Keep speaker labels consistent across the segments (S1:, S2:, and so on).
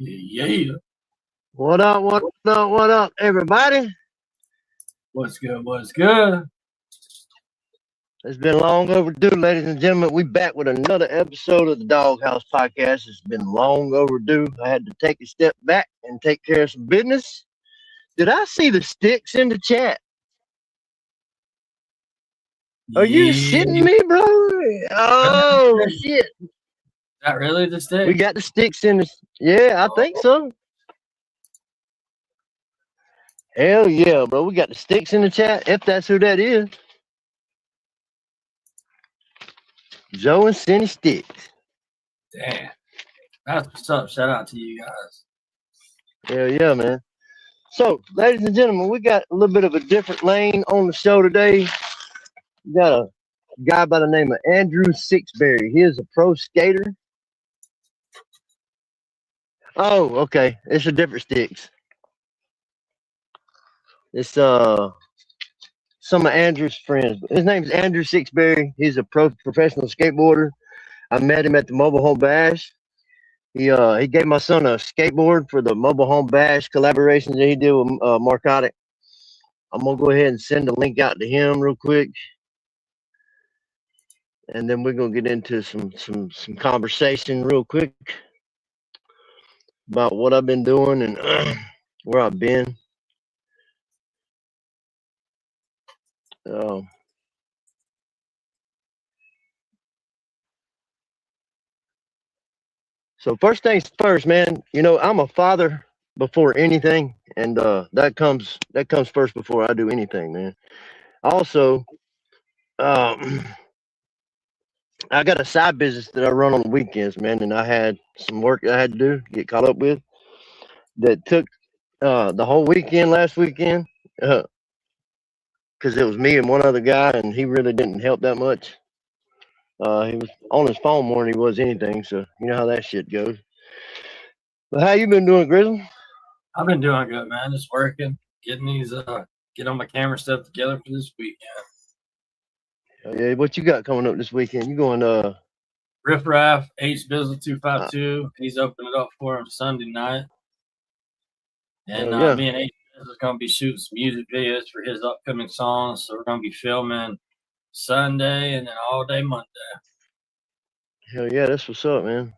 S1: Yeah.
S2: What up, what up, everybody?
S1: What's good? What's good?
S2: It's been long overdue, ladies and gentlemen. We back with another episode of the Doghouse Podcast. It's been long overdue. I had to take a step back and take care of some business. Did I see the sticks in the chat? Are you shitting
S1: Yeah.
S2: me, bro? Oh, shit.
S1: Is that really the
S2: We
S1: stick?
S2: got the sticks in the... Yeah, I think so. Hell yeah, bro. We got the sticks in the chat, if that's who that is. Joe and Cindy Sticks.
S1: Damn. That's what's up. Shout out to you guys.
S2: Hell yeah, man. So, ladies and gentlemen, we got a little bit of a different lane on the show today. We got a guy by the name of Andrew Sixberry. He is a pro skater. Oh, okay. It's a different sticks. It's some of Andrew's friends. His name's Andrew Sixberry. He's a professional skateboarder. I met him at the Mobile Home Bash. He gave my son a skateboard for the Mobile Home Bash collaboration that he did with Marcotic. I'm gonna go ahead and send the link out to him real quick, and then we're gonna get into some conversation real quick about what I've been doing and where I've been. So first things first, man. You know, I'm a father before anything, and that comes first before I do anything, man. Also, um, I got a side business that I run on the weekends, man, and I had some work I had to do, get caught up with, that took the whole weekend last weekend, because it was me and one other guy, and he really didn't help that much. He was on his phone more than he was anything, so you know how that shit goes. But how you been doing, Grizzle?
S1: I've been doing good, man. Just working, getting these get on my camera stuff together for this weekend.
S2: Yeah, what you got coming up this weekend? You going
S1: Riff Raff, H Bizzle 252. He's opening it up for him Sunday night. And
S2: yeah.
S1: me and H Bizzle is gonna be shooting some music videos for his upcoming songs. So we're gonna be filming Sunday and then all day Monday.
S2: Hell yeah, that's what's up, man.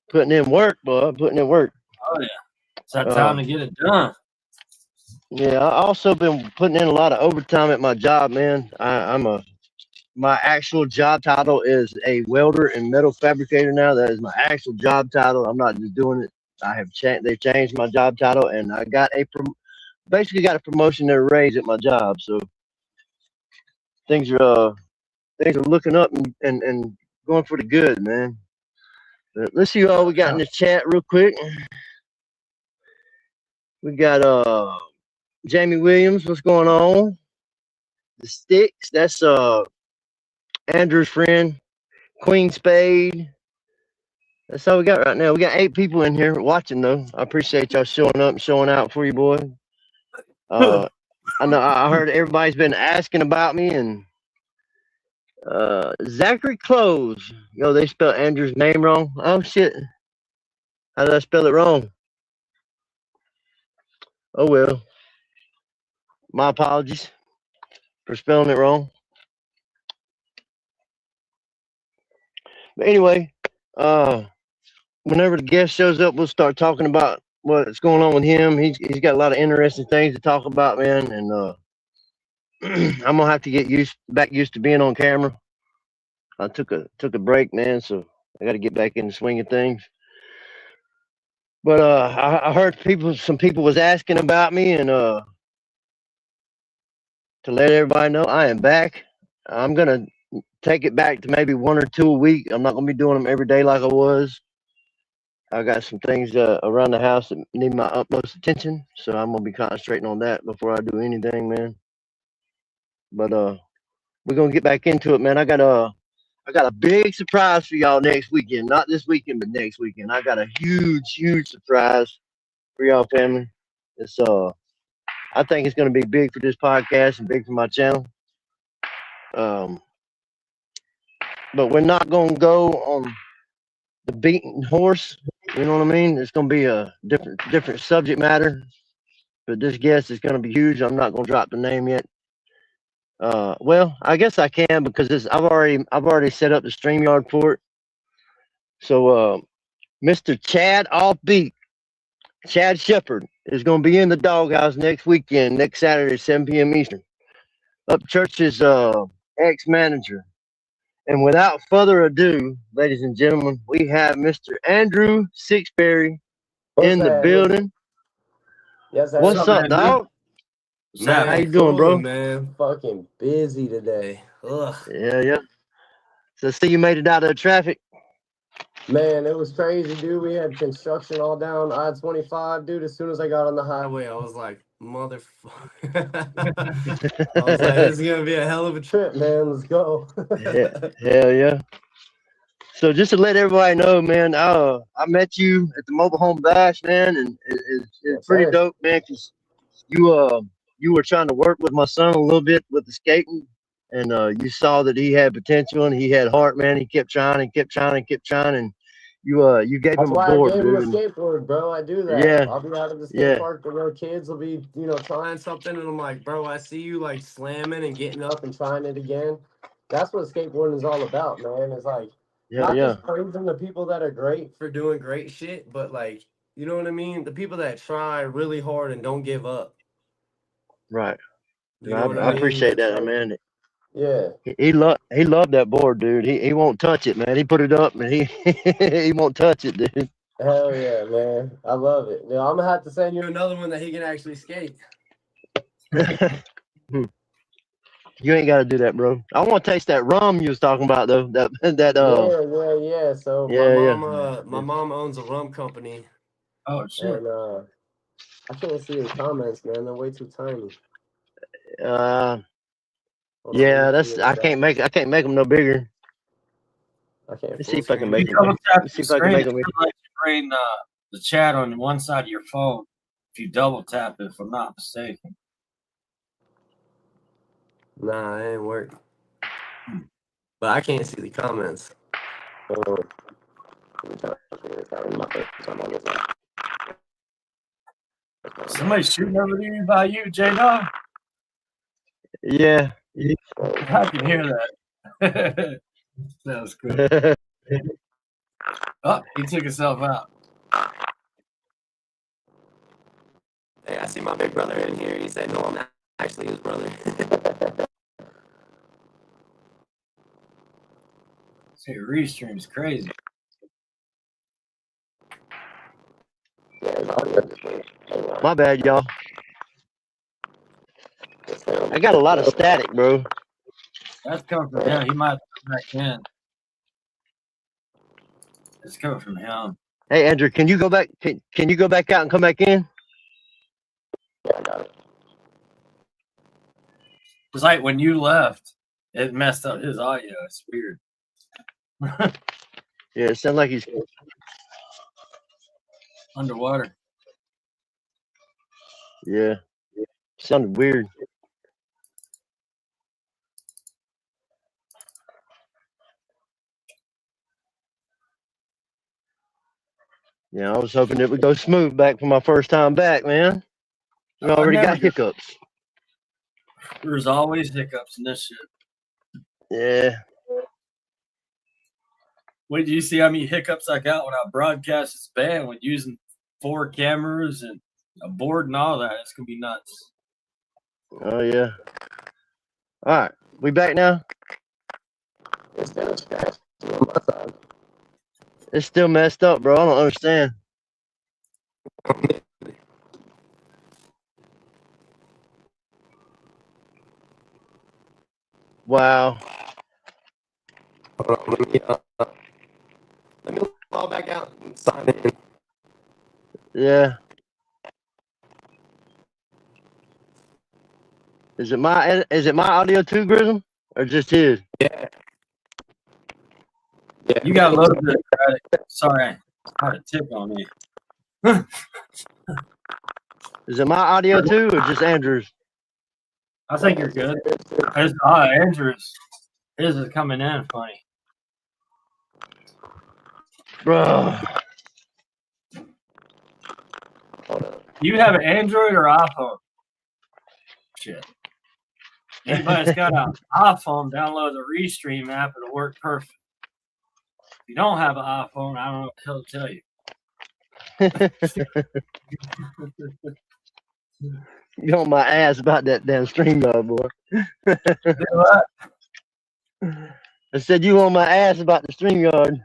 S2: Putting in work, boy. Putting in work.
S1: Oh yeah. It's that time to get it done.
S2: Yeah, I also been putting in a lot of overtime at my job, man. My actual job title is a welder and metal fabricator now. That is my actual job title. I'm not just doing it. They've changed my job title, and I got basically got a promotion and a raise at my job. So things are looking up and going for the good, man. But let's see what we got in the chat real quick. We got Jamie Williams, what's going on? The Sticks, that's Andrew's friend, Queen Spade. That's all we got right now. We got 8 people in here watching, though. I appreciate y'all showing up and showing out for you, boy. I know I heard everybody's been asking about me, and Zachary Close. Yo, they spelled Andrew's name wrong. Oh shit! How did I spell it wrong? Oh well. My apologies for spelling it wrong. But anyway, whenever the guest shows up, we'll start talking about what's going on with him. He's got a lot of interesting things to talk about, man. And I'm gonna have to get back used to being on camera. I took a break, man, so I got to get back in the swing of things. But I heard some people was asking about me, and to let everybody know, I am back. I'm gonna take it back to maybe 1 or 2 a week. I'm not gonna be doing them every day like I was. I got some things around the house that need my utmost attention, so I'm gonna be concentrating on that before I do anything, man. But we're gonna get back into it, man. I got a big surprise for y'all next weekend. Not this weekend, but next weekend. I got a huge surprise for y'all, family. It's I think it's gonna be big for this podcast and big for my channel. But we're not gonna go on the beaten horse You know what I mean? It's gonna be a different subject matter, but this guest is gonna be huge. I'm not gonna drop the name yet. Well, I guess I can because I've already set up the StreamYard for it. So, Mr. Chad Offbeat, Chad Shepard is gonna be in the Doghouse next weekend, next Saturday, 7 p.m. Eastern. Up Church's ex-manager. And without further ado, ladies and gentlemen, we have Mr. Andrew Sixberry in the building.
S3: Yes, sir.
S2: What's up, dog?
S3: Man,
S2: how you doing, bro?
S3: Man, fucking busy today. Ugh.
S2: Yeah. So see you made it out of the traffic.
S3: Man, it was crazy, dude. We had construction all down I-25, dude. As soon as I got on the highway, I was like, motherfucker. I was like, this is gonna be a hell of a trip, man. Let's go.
S2: Hell yeah. So just to let everybody know, man, I met you at the Mobile Home Bash, man, and it's pretty dope, man, because you were trying to work with my son a little bit with the skating, and you saw that he had potential and he had heart, man. He kept trying and and you gave him a board,
S3: dude.
S2: That's
S3: why I gave him a skateboard, bro. I do that.
S2: Yeah.
S3: I'll be out at the skate park, the little kids will be, trying something, and I'm like, bro, I see you like slamming and getting up and trying it again. That's what skateboarding is all about, man. It's like just praising the people that are great for doing great shit, but like, you know what I mean? The people that try really hard and don't give up.
S2: Right.
S3: You know
S2: I appreciate that, man.
S3: Yeah.
S2: He loved that board, dude. He won't touch it, man. He put it up and he won't touch it, dude.
S3: Hell yeah, man. I love it. Now, I'm gonna have to send you another one that he can actually skate.
S2: You ain't got to do that, bro. I want to taste that rum you was talking about, though.
S3: Yeah. So my mom owns a rum company.
S1: Oh shit.
S3: And I can't see the comments, man. They're way too tiny.
S2: Yeah, I can't make them no bigger.
S3: I can't.
S2: Let's see if I can make them.
S1: Let's see if I can make them. Like you bring the chat on one side of your phone. If you double tap it, if I'm not mistaken.
S3: Nah, it ain't work. But I can't see the comments.
S1: Somebody shooting over there by you, J-Dog?
S2: Yeah.
S1: I can hear that. That was good. Oh, he took himself out.
S3: Hey, I see my big brother in here. He said, no, I'm not actually his brother.
S1: See, Restream's crazy.
S2: My bad, y'all. I got a lot of static, bro.
S1: That's coming from him. He might come back in. It's coming from him.
S2: Hey, Andrew, can you go back? Can you go back out and come back in?
S3: Yeah, I got it.
S1: It's like when you left, it messed up his audio. It's weird.
S2: Yeah, it sounds like he's
S1: underwater.
S2: Yeah, sounded weird. Yeah, I was hoping it would go smooth back for my first time back, man. We already got hiccups.
S1: There's always hiccups in this shit.
S2: Yeah.
S1: Wait, do you see how many hiccups I got when I broadcast this band when using 4 cameras and a board and all that? It's gonna be nuts.
S2: Oh yeah. All right, we back now. It's still messed up, bro. I don't understand. Wow.
S3: Hold on, let me log back out and sign in.
S2: Yeah. Is it my audio too, Grism, or just his?
S3: Yeah.
S1: You got a little bit of credit. Sorry, hard to tip on me.
S2: Is it my audio too, or just Andrew's?
S1: I think you're good. Andrew's. His is coming in funny.
S2: Bro.
S1: You have an Android or iPhone? Shit. Anybody that's got an iPhone, download the Restream app. It'll work perfect. If you don't have an iPhone, I don't know what the hell to tell you.
S2: You on my ass about that damn StreamYard, boy.
S1: What?
S2: I said you on my ass about the StreamYard.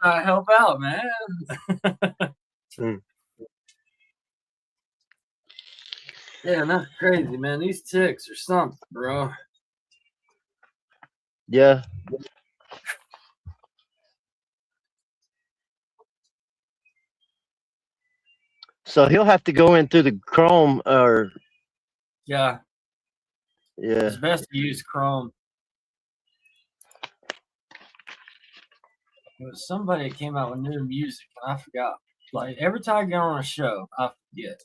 S1: Try to help out, man. Yeah, that's crazy, man. These ticks are something, bro.
S2: Yeah. So he'll have to go in through the Chrome or
S1: Yeah.
S2: Yeah.
S1: It's best to use Chrome. There was somebody that came out with new music, and I forgot. Like, every time I get on a show, I forget.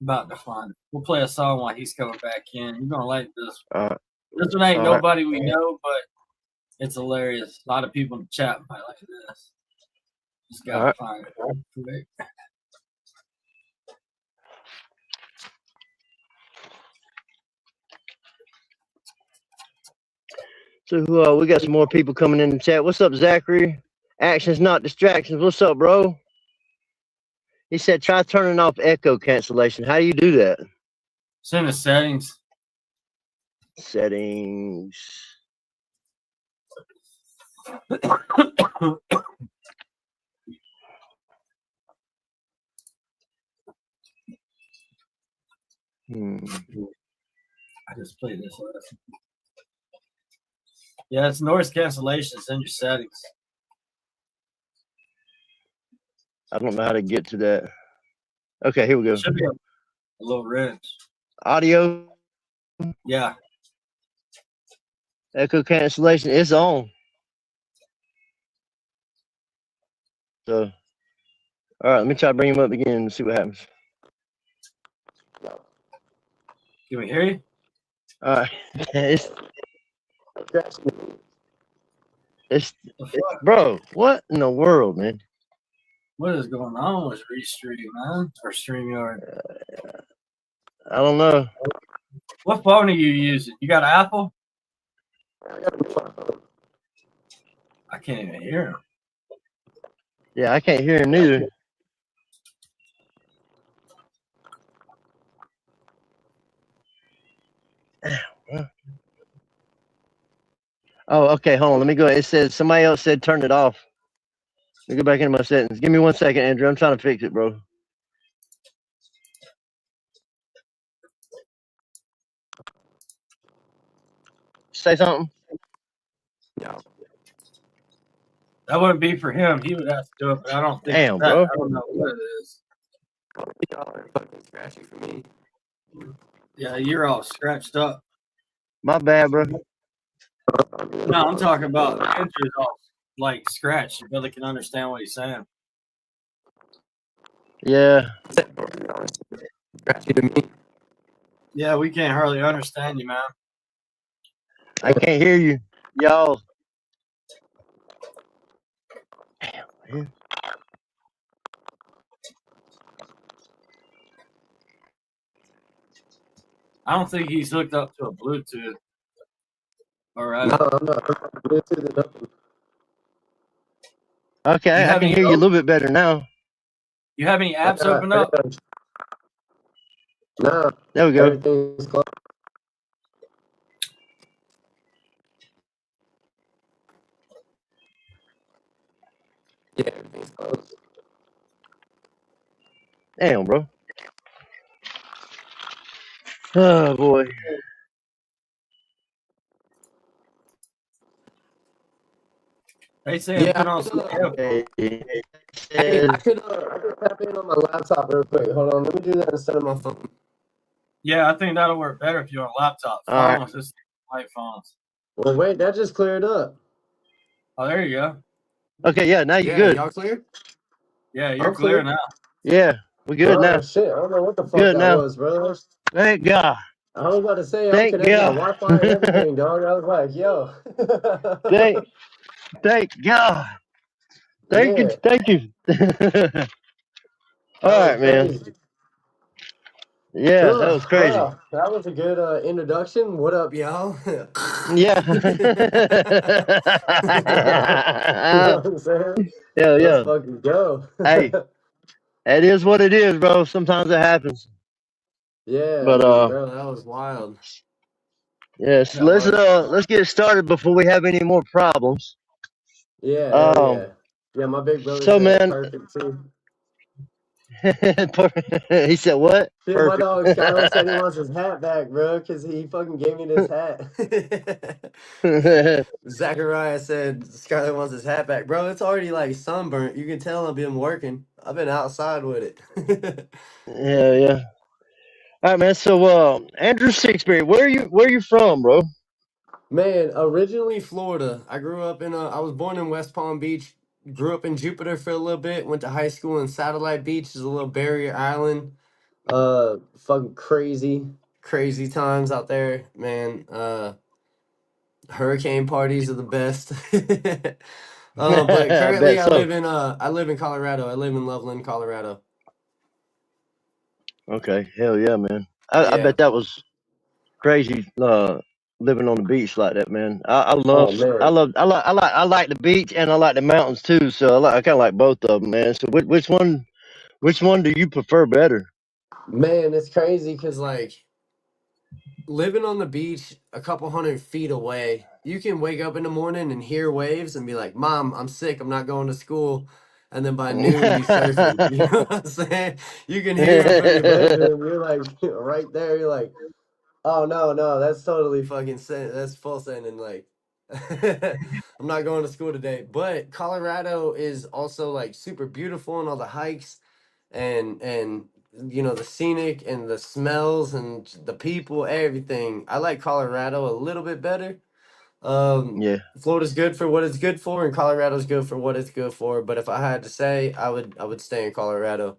S1: About to find it. We'll play a song while he's coming back in. You're gonna like this. This one ain't nobody we know, but it's hilarious. A lot of people in the chat might like this. Just gotta find it real quick.
S2: So we got some more people coming in the chat. What's up, Zachary? Actions, not distractions. What's up, bro? He said try turning off echo cancellation. How do you do that?
S1: It's in the settings.
S2: Settings.
S1: I just played this last. Yeah, it's noise cancellation. It's in your settings.
S2: I don't know how to get to that. Okay, here we go.
S1: Should be a little wrench.
S2: Audio.
S1: Yeah.
S2: Echo cancellation is on. So, all right, let me try to bring him up again and see what happens.
S1: Can we hear you?
S2: All right. It's bro, what in the world, man?
S1: What is going on with Restream, man? Or StreamYard?
S2: I don't know.
S1: What phone are you using? You got an Apple? I can't even hear him.
S2: Yeah, I can't hear him neither. Oh, okay, hold on. Let me go. It says somebody else said turn it off. Let me go back into my settings. Give me 1 second, Andrew. I'm trying to fix it, bro. Say something.
S3: Yeah.
S1: That wouldn't be for him. He would have to do it, but I don't think
S2: Damn,
S1: that,
S2: bro.
S1: I don't know what it is.
S3: Y'all are fucking scratchy for me.
S1: Yeah, you're all scratched up.
S2: My bad, bro.
S1: No, I'm talking about Andrew's all like scratched. You really can understand what he's saying.
S2: Yeah.
S3: Scratchy to me.
S1: Yeah, we can't hardly understand you, man.
S2: I can't hear you. Y'all. Damn, man.
S1: I don't think he's hooked up to a Bluetooth. All right.
S3: No, I'm not. Bluetooth nothing.
S2: Okay, I can hear you a little bit better now.
S1: You have any apps open up?
S3: No.
S2: There we go.
S3: Everything's closed. Yeah, everything's closed.
S2: Damn, bro. Oh, boy.
S1: They say put on some
S3: Hey, I could tap in on my laptop real quick. Hold on, let me do that instead of my phone.
S1: Yeah, I think that'll work better if you're on a laptop. Phones, just iPhones.
S3: Well, wait, that just cleared up.
S1: Oh, there you go.
S2: Okay, yeah, now you're good.
S3: Y'all clear?
S1: Yeah, you're clear now.
S2: Yeah, we're good now.
S3: Shit, I don't know what the fuck
S2: Good
S3: that
S2: now.
S3: was, bro.
S2: Thank God.
S3: I was about to say I'm
S2: Thank
S3: connected to
S2: God.
S3: Wi-Fi and everything, dog. I was like, yo.
S2: thank God. Thank you.
S3: Yeah,
S2: Thank you. All
S3: that was
S2: right, man.
S3: crazy.
S2: Yeah, that
S3: Ugh,
S2: was crazy.
S3: well, that was a good introduction. What up, y'all? You
S2: Yeah.
S3: know what I'm saying?
S2: Yeah,
S3: Let's
S2: yeah.
S3: fucking go.
S2: Hey, it is what it is, bro. Sometimes it happens.
S3: Yeah, I
S2: But
S3: mean, bro, that was wild.
S2: yes,
S1: Yeah, buddy.
S2: let's get started before we have any more problems.
S3: Yeah, hell
S2: Um
S3: yeah. Yeah, my big brother
S2: so
S3: said it
S2: man,
S3: perfect too.
S2: he said what?
S3: Shit, my
S2: Perfect.
S3: dog Skylar said he wants his hat back, bro, because he fucking gave me this hat. Zachariah said Skylar wants his hat back. Bro, it's already like sunburnt. You can tell I've been working. I've been outside with it.
S2: Yeah, yeah. All right, man. So Andrew Sixberry, where you from, bro?
S3: Man, originally Florida. I grew up in I was born in West Palm Beach, grew up in Jupiter for a little bit, went to high school in Satellite Beach, is a little barrier island. Fucking crazy times out there, man. Hurricane parties are the best. But
S2: I
S3: currently
S2: bet so.
S3: I live in Colorado. I live in Loveland, Colorado.
S2: Okay, hell yeah, man. I
S3: Yeah.
S2: bet that was crazy living on the beach like that, man.
S3: Oh man.
S2: I like the beach and I like the mountains too. So I kind of like both of them, man. So which one do you prefer better?
S3: Man, it's crazy because like living on the beach a couple 100 feet away, you can wake up in the morning and hear waves and be like, Mom, I'm sick, I'm not going to school. And then by noon be surfing. You know what I'm saying? You can hear them from your bedroom. You're like right there, you're like, oh no, that's totally fucking sin. That's full sin and like I'm not going to school today. But Colorado is also like super beautiful and all the hikes and you know the scenic and the smells and the people, everything. I like Colorado a little bit better.
S2: Yeah,
S3: Florida's good for what it's good for, and Colorado's good for what it's good for. But if I had to say, I would stay in Colorado.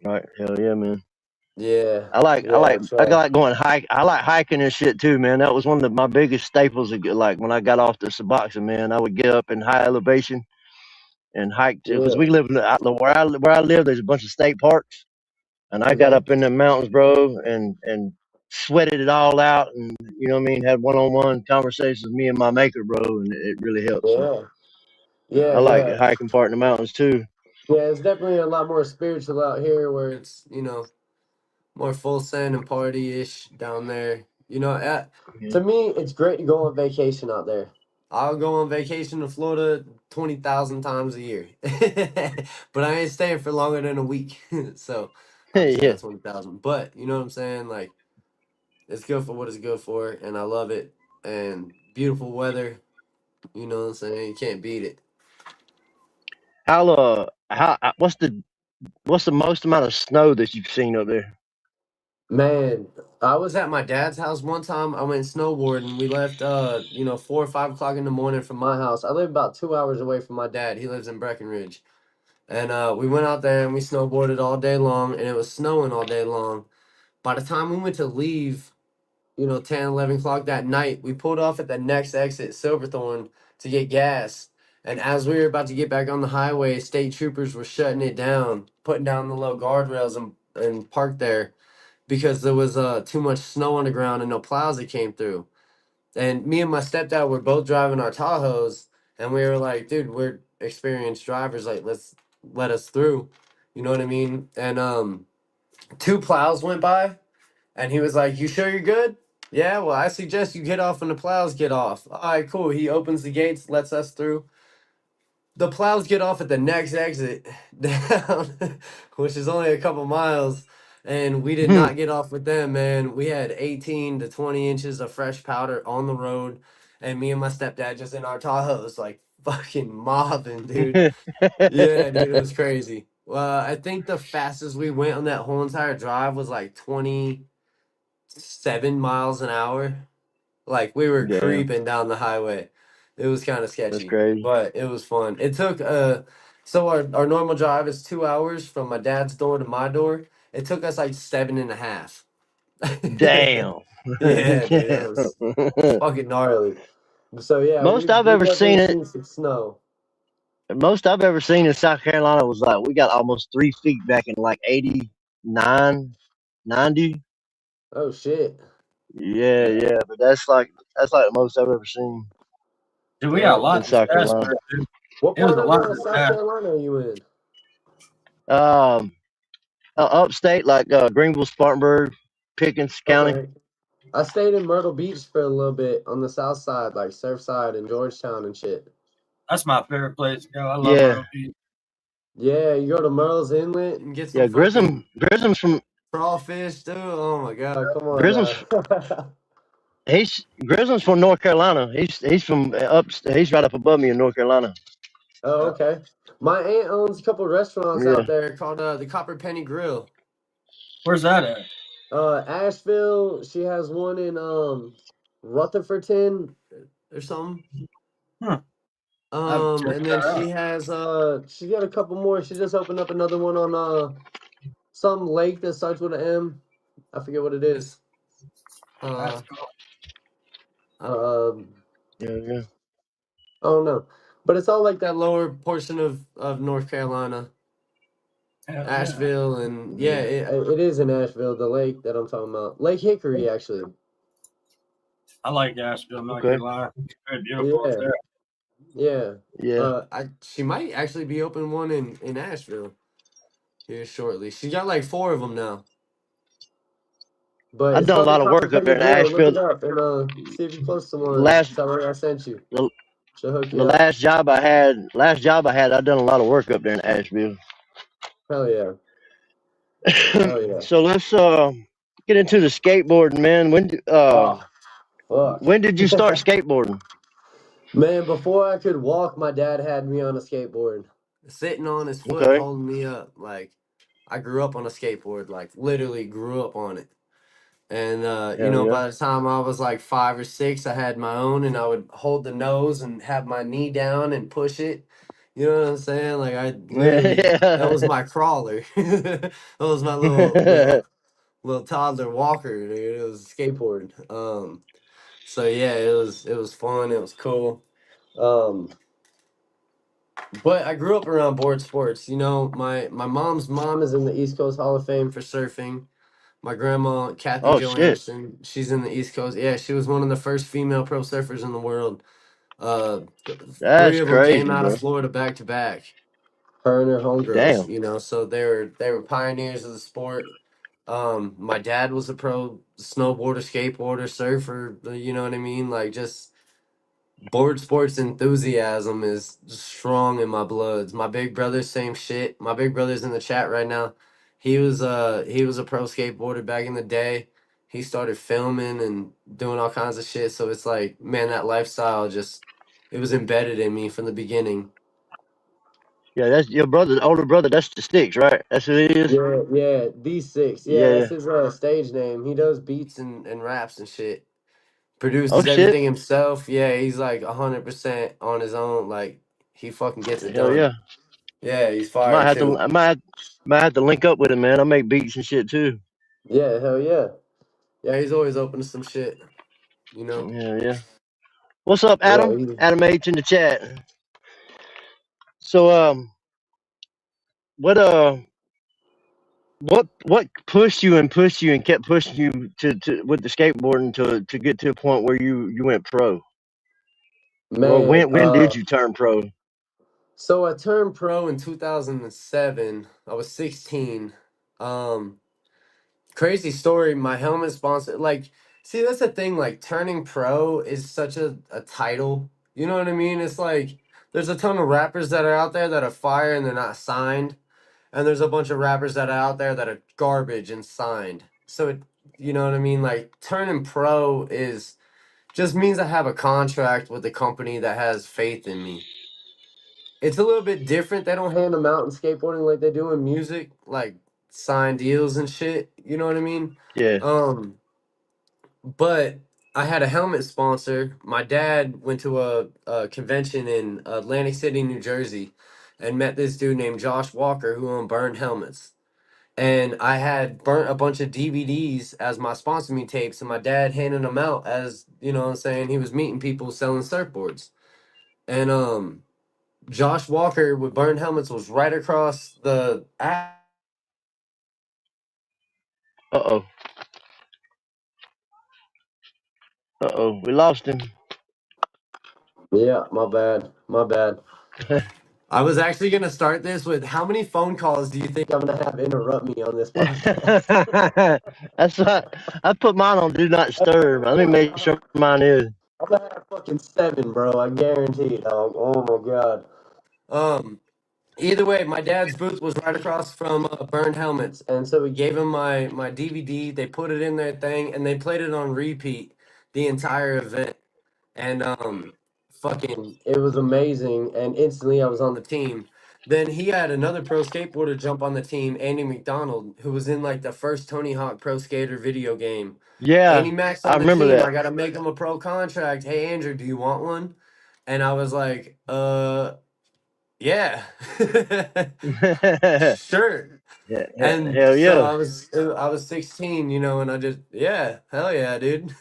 S2: right. Hell yeah, man.
S3: Yeah,
S2: I
S3: yeah, so
S2: like going hike. I like hiking and shit too, man. That was one of my biggest staples. Like when I got off the Suboxone, man, I would get up in high elevation and hike to because
S3: yeah.
S2: we live in where I live. There's a bunch of state parks, and I got
S3: Hmm.
S2: up in the mountains, bro, and sweated it all out, and you know what I mean. Had one-on-one conversations with me and my maker, bro, and it really helped. So
S3: Yeah, yeah,
S2: I like
S3: yeah,
S2: the hiking part in the mountains too.
S3: yeah. It's definitely a lot more spiritual out here, where it's more full send and party ish down there.
S2: Yeah.
S3: To me, it's great to go on vacation out there. I'll go on vacation to Florida 20,000 times a year, but I ain't staying for longer than a week. So obviously
S2: Yeah.
S3: not 20,000, but you know what I'm saying? Like it's good for what it's good for, and I love it. And beautiful weather, you know what I'm saying? You can't beat it.
S2: How what's the most amount of snow that you've seen up there?
S3: Man, I was at my dad's house one time. I went snowboarding. We left, 4 or 5 o'clock in the morning from my house. I live about 2 hours away from my dad. He lives in Breckenridge. And we went out there and we snowboarded all day long, and it was snowing all day long. By the time we went to leave, 10, 11 o'clock that night, we pulled off at the next exit, Silverthorne, to get gas. And as we were about to get back on the highway, state troopers were shutting it down, putting down the low guardrails and parked there because there was too much snow on the ground and no plows that came through. And me and my stepdad were both driving our Tahoes, and we were like, dude, we're experienced drivers, like let us through. You know what I mean? And two plows went by, and he was like, "You sure you're good?" Yeah, well, I suggest you get off when the plows get off. All right, cool. He opens the gates, lets us through. The plows get off at the next exit down, which is only a couple miles, and we did not get off with them, man. We had 18 to 20 inches of fresh powder on the road, and me and my stepdad just in our Tahoes, like fucking mobbing, dude. Yeah, dude, it was crazy. I think the fastest we went on that whole entire drive was like 27 miles an hour. Like we were
S2: Damn,
S3: creeping down the highway. It was kind of
S2: that's
S3: sketchy,
S2: crazy.
S3: but it was fun. It took so our normal drive is 2 hours from my dad's door to my door. It took us like seven and a half.
S2: Damn.
S3: Yeah, dude, it's fucking gnarly. So yeah,
S2: Most
S3: we've
S2: I've ever
S3: definitely
S2: seen it.
S3: seen some snow.
S2: Most I've ever seen in South Carolina was like we got almost 3 feet back in like 89, 90.
S3: Oh shit.
S2: Yeah, yeah, but that's like the most I've ever seen
S1: Dude, we got a
S3: Damn.
S1: lot
S2: in
S1: this
S2: South
S1: past
S2: Carolina.
S1: year, dude.
S3: What
S1: It was
S3: part
S1: a
S3: of
S1: lot this
S3: South
S1: past.
S3: Carolina are you in?
S2: Um, upstate like Greenville, Spartanburg, Pickens County.
S3: Okay. I stayed in Myrtle Beach for a little bit on the south side, like Surfside and Georgetown and shit.
S1: That's my favorite place to go. I love
S2: Yeah,
S1: Myrtle Beach.
S3: Yeah, you go to Merle's Inlet and get some
S2: yeah.
S3: fucking
S2: Grisham's from
S3: crawfish, dude. Oh my god, come on
S2: Grisham's
S3: now.
S2: Grisham's from North Carolina. He's from up. He's right up above me in North Carolina.
S3: Oh, okay. My aunt owns a couple of restaurants
S2: Yeah.
S3: out there called the Copper Penny Grill.
S1: Where's that at?
S3: Asheville. She has one in Rutherfordton or something.
S1: Huh. I've checked
S3: And then
S1: that out.
S3: she got a couple more. She just opened up another one on some lake that starts with an M. I forget what it is.
S1: That's
S3: Uh,
S1: cool.
S3: um,
S2: Yeah.
S3: I don't know, but it's all like that lower portion of North Carolina,
S1: Hell yeah.
S3: Asheville, and yeah, it is in Asheville, the lake that I'm talking about, Lake Hickory, actually.
S1: I like Asheville, North
S2: Okay.
S1: Carolina. It's very beautiful up
S3: Yeah,
S1: there.
S3: yeah.
S2: Yeah.
S3: She might actually be open one in Asheville here shortly. She got like 4 of them now. But
S2: I've
S3: it's
S2: done a
S3: called the
S2: lot of
S3: Copper
S2: work up there
S3: Penny
S2: in
S3: Grill. Look it
S2: Asheville.
S3: up and see if you're close to
S2: The
S3: one.
S2: last
S3: Tell her I sent you.
S2: the,
S3: She'll hook
S2: the
S3: you up.
S2: last job I had, I've done a lot of work up there in Asheville.
S3: Hell yeah. Hell yeah.
S2: So let's get into the skateboarding, man.
S3: Oh, fuck.
S2: When did you start skateboarding?
S3: Man, before I could walk, my dad had me on a skateboard, sitting on his foot,
S2: Okay.
S3: holding me up. Like, I grew up on a skateboard, like, literally grew up on it. And,
S2: Hell yeah.
S3: by the time I was like 5 or 6, I had my own, and I would hold the nose and have my knee down and push it. You know what I'm saying? Like, I literally, that was
S2: Yeah.
S3: my crawler. That was my little toddler walker, dude. It was a skateboard. So yeah, it was fun. It was cool. Um, but I grew up around board sports. My mom's mom is in the East Coast Hall of Fame for surfing. My grandma, Kathy
S2: Oh
S3: Jo
S2: shit.
S3: Anderson, she's in the East Coast. Yeah, she was one of the first female pro surfers in the world. Three
S2: That's
S3: of them came
S2: crazy,
S3: out of
S2: bro.
S3: Florida back to back. Her and her homegirls,
S2: Damn.
S3: so they were pioneers of the sport. My dad was a pro snowboarder, skateboarder, surfer. You know what I mean? Like, just board sports enthusiasm is strong in my bloods. My big brother, same shit. My big brother's in the chat right now. He was a pro skateboarder back in the day. He started filming and doing all kinds of shit. So it's like, man, that lifestyle just, it was embedded in me from the beginning.
S2: Yeah, that's your brother, older brother. That's the Sticks, right? That's who he is.
S3: Yeah, D6. Yeah,
S2: Yeah,
S3: that's
S2: yeah.
S3: his stage name. He does beats and raps and shit.
S2: Oh
S3: Produces
S2: shit.
S3: everything himself. Yeah, he's like 100% on his own. Like, he fucking gets it
S2: Hell
S3: done.
S2: yeah.
S3: Yeah, he's
S2: I
S3: fire
S2: might have to.
S3: too.
S2: I might have to link up with him, man. I make beats and shit too.
S3: Yeah, hell yeah. Yeah, he's always open to some shit, you know?
S2: Yeah, yeah. What's up,
S3: Yeah,
S2: Adam? Adam H in the chat. So what what pushed you and kept pushing you to with the skateboarding to get to a point where you went pro? Well,
S3: man,
S2: when did you turn pro?
S3: so I turned pro in 2007. I was 16. Um, Crazy story, my helmet sponsor, like, see, that's the thing, like, turning pro is such a title. You know what I mean? It's like, there's a ton of rappers that are out there that are fire and they're not signed. And there's a bunch of rappers that are out there that are garbage and signed. So you know what I mean? Like, turning pro is just means I have a contract with a company that has faith in me. It's a little bit different. They don't hand them out in skateboarding like they do in music, like sign deals and shit. You know what I mean?
S2: Yeah.
S3: Um, but I had a helmet sponsor. My dad went to a convention in Atlantic City, New Jersey, and met this dude named Josh Walker who owned Burned Helmets. and I had burnt a bunch of DVDs as my sponsor me tapes, and my dad handed them out as, you know what I'm saying, he was meeting people selling surfboards. And Josh Walker with Burned Helmets was right across the
S2: Uh-oh. Uh-oh. We lost him.
S3: Yeah, my bad. My bad. I was actually gonna start this with how many phone calls do you think I'm gonna have interrupt me on this podcast?
S2: That's what I put mine on do not disturb. Let me make sure mine is.
S3: I'm gonna have fucking 7, bro. I guarantee it, dog. Oh my god. Either way, my dad's booth was right across from Burned Helmets, and so we gave him my DVD. They put it in their thing, and they played it on repeat the entire event. And fucking, it was amazing. And instantly, I was on the team. Then he had another pro skateboarder jump on the team, Andy McDonald, who was in like the first Tony Hawk Pro Skater video game.
S2: Yeah,
S3: Andy Mac's
S2: I
S3: on the
S2: remember
S3: team.
S2: that.
S3: I gotta make him a pro contract. Hey Andrew, do you want one? And I was like, yeah. Sure.
S2: Yeah,
S3: And
S2: hell
S3: so
S2: yeah.
S3: I was 16, you know, and I just, yeah, hell yeah, dude.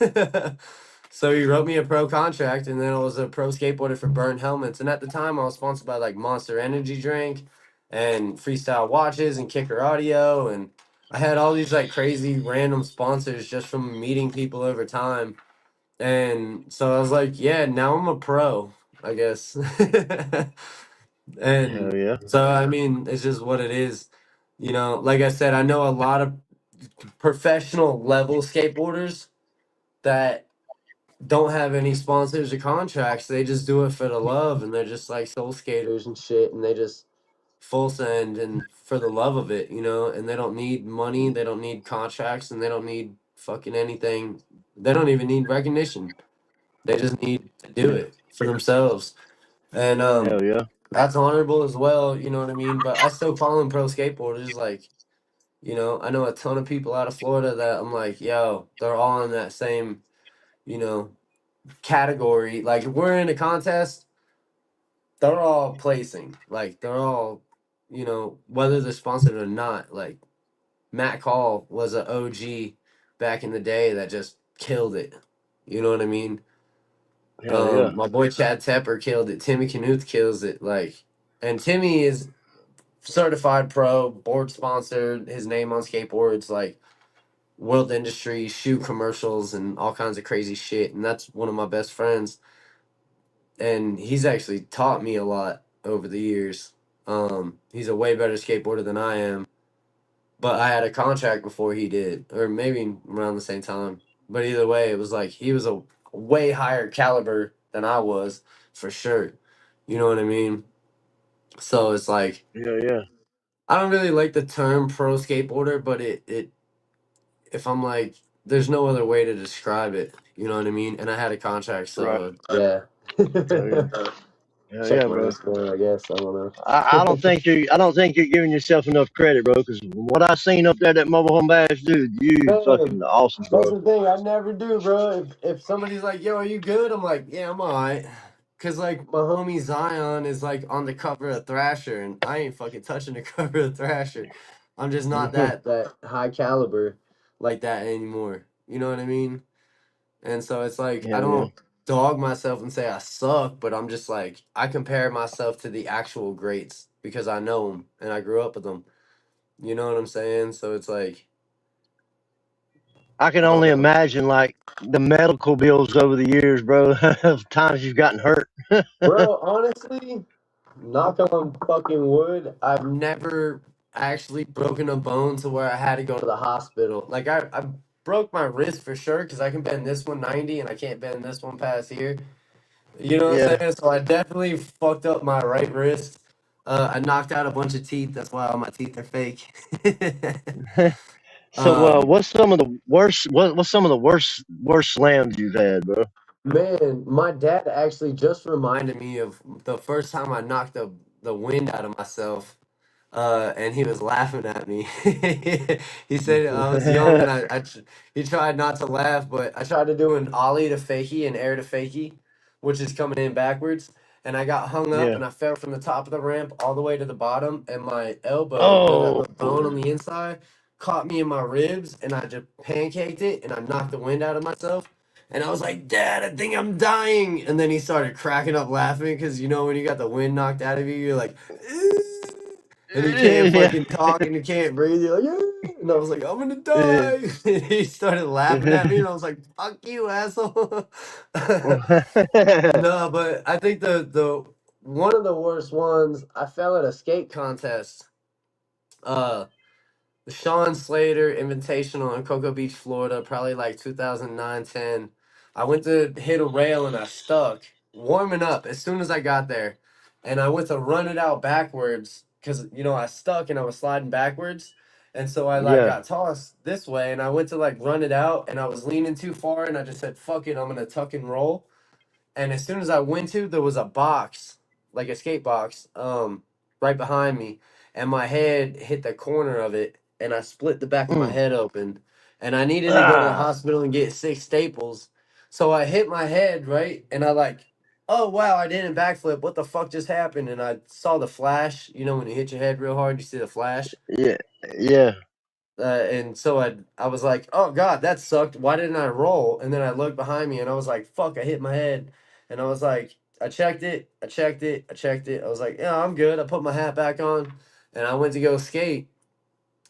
S3: So he wrote me a pro contract, and then I was a pro skateboarder for Burned Helmets. And at the time I was sponsored by like Monster Energy Drink and Freestyle Watches and Kicker Audio, and I had all these like crazy random sponsors just from meeting people over time. And so I was like, yeah, now I'm a pro, I guess.
S2: Hell
S3: And
S2: yeah.
S3: so, I mean, it's just what it is. You know, like I said, I know a lot of professional level skateboarders that don't have any sponsors or contracts. They just do it for the love, and they're just like soul skaters and shit, and they just full send and for the love of it, you know, and they don't need money, they don't need contracts, and they don't need fucking anything. They don't even need recognition. They just need to do
S2: Yeah.
S3: it for themselves. And
S2: Hell yeah.
S3: that's honorable as well, you know what I mean? But I still call them pro skateboarders. Like, you know, I know a ton of people out of Florida that I'm like, yo, they're all in that same, you know, category. Like, if we're in a contest, they're all placing. Like, they're all, you know, whether they're sponsored or not. Like, Matt Call was an OG back in the day that just killed it. You know what I mean?
S2: Hell yeah.
S3: My boy Chad Tepper killed it. Timmy Knuth kills it. Like, and Timmy is certified pro, board sponsored, his name on skateboards, like World Industry, shoe commercials, and all kinds of crazy shit. And that's one of my best friends. And he's actually taught me a lot over the years. He's a way better skateboarder than I am. But I had a contract before he did, or maybe around the same time. But either way, it was like he was a way higher caliber than I was, for sure. You know what I mean? So it's like,
S2: Yeah, yeah.
S3: I don't really like the term pro skateboarder, but it if I'm like, there's no other way to describe it. You know what I mean? And I had a contract,
S2: Right.
S3: so yeah.
S2: Hell yeah. Hell
S3: Check
S2: yeah,
S3: my
S2: bro.
S3: Instagram, I guess. I don't know.
S2: I don't think you're giving yourself enough credit, bro. Because what I seen up there at that mobile home bash, dude, you
S3: Man,
S2: fucking awesome,
S3: that's
S2: bro.
S3: the thing. I never do, bro. If somebody's like, "Yo, are you good?" I'm like, "Yeah, I'm alright." Cause like my homie Zion is like on the cover of Thrasher, and I ain't fucking touching the cover of Thrasher. I'm just not that high caliber like that anymore. You know what I mean? And so it's like I
S2: Hell yeah.
S3: don't dog myself and say I suck, but I'm just like I compare myself to the actual greats because I know them and I grew up with them. You know what I'm saying? So it's like
S2: I can
S3: I don't
S2: only
S3: know.
S2: imagine like the medical bills over the years, bro, of times you've gotten hurt.
S3: Bro, honestly, knock on fucking wood, I've never actually broken a bone to where I had to go to the hospital. Like I broke my wrist for sure because I can bend this one 90 and I can't bend this one past here. You know what I'm
S2: Yeah.
S3: saying? So I definitely fucked up my right wrist. I knocked out a bunch of teeth. That's why all my teeth are fake.
S2: So,
S3: um,
S2: what's some of the worst? What's some of the worst slams you've had, bro?
S3: Man, my dad actually just reminded me of the first time I knocked the wind out of myself. And he was laughing at me. He said I was young and he tried not to laugh, but I tried to do an ollie to fakie and air to fakie, which is coming in backwards. and I got hung up,
S2: Yeah.
S3: and I fell from the top of the ramp all the way to the bottom, and my elbow, you know, that
S2: Oh.
S3: little bone on the inside, caught me in my ribs, and I just pancaked it, and I knocked the wind out of myself. And I was like, Dad, I think I'm dying. And then he started cracking up laughing because, you know, when you got the wind knocked out of you, you're like, and you can't
S2: Yeah.
S3: fucking talk and you can't breathe. You're like, yeah. And I was like, I'm gonna
S2: Yeah.
S3: die. And he started laughing at me, and I was like, fuck you, asshole. No, but I think the one of the worst ones, I fell at a skate contest. Uh the Sean Slater Invitational in Cocoa Beach, Florida, probably like 2009, 10. I went to hit a rail and I stuck warming up as soon as I got there. And I went to run it out backwards because, you know, I stuck and I was sliding backwards. And so I like
S2: Yeah.
S3: got tossed this way and I went to like run it out and I was leaning too far and I just said, fuck it, I'm going to tuck and roll. And as soon as I went to, there was a box, like a skate box, right behind me, and my head hit the corner of it, and I split the back of my
S2: Mm.
S3: head open, and I needed to go to the
S2: Ah.
S3: hospital and get 6 staples. So I hit my head, right, and I like, oh wow, I didn't backflip. What the fuck just happened? And I saw the flash. You know, when you hit your head real hard, you see the flash.
S2: Yeah. Yeah.
S3: And so I was like, oh God, that sucked. Why didn't I roll? And then I looked behind me and I was like, fuck, I hit my head. And I was like, I checked it. I checked it. I was like, yeah, I'm good. I put my hat back on and I went to go skate.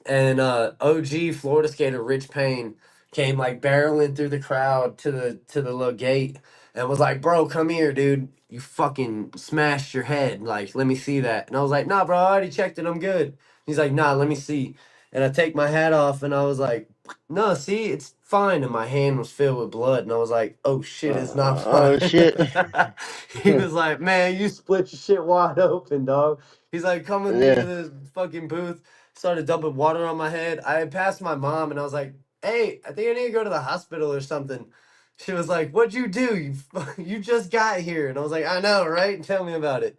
S3: And OG Florida skater Rich Payne came like barreling through the crowd to the little gate and was like, bro, come here, dude. You fucking smashed your head. Like, let me see that. And I was like, nah, bro, I already checked it. I'm good. He's like, nah, let me see. And I take my hat off and I was like, no, see, it's fine. And my hand was filled with blood. And I was like, oh shit, it's not fine.
S2: Oh shit.
S3: He was like, man, you split your shit wide open, dog. He's like, come with me to
S2: Yeah.
S3: this fucking booth. Started dumping water on my head. I had passed my mom and I was like, hey, I think I need to go to the hospital or something. She was like, what'd you do? You just got here. And I was like, I know, right? Tell me about it.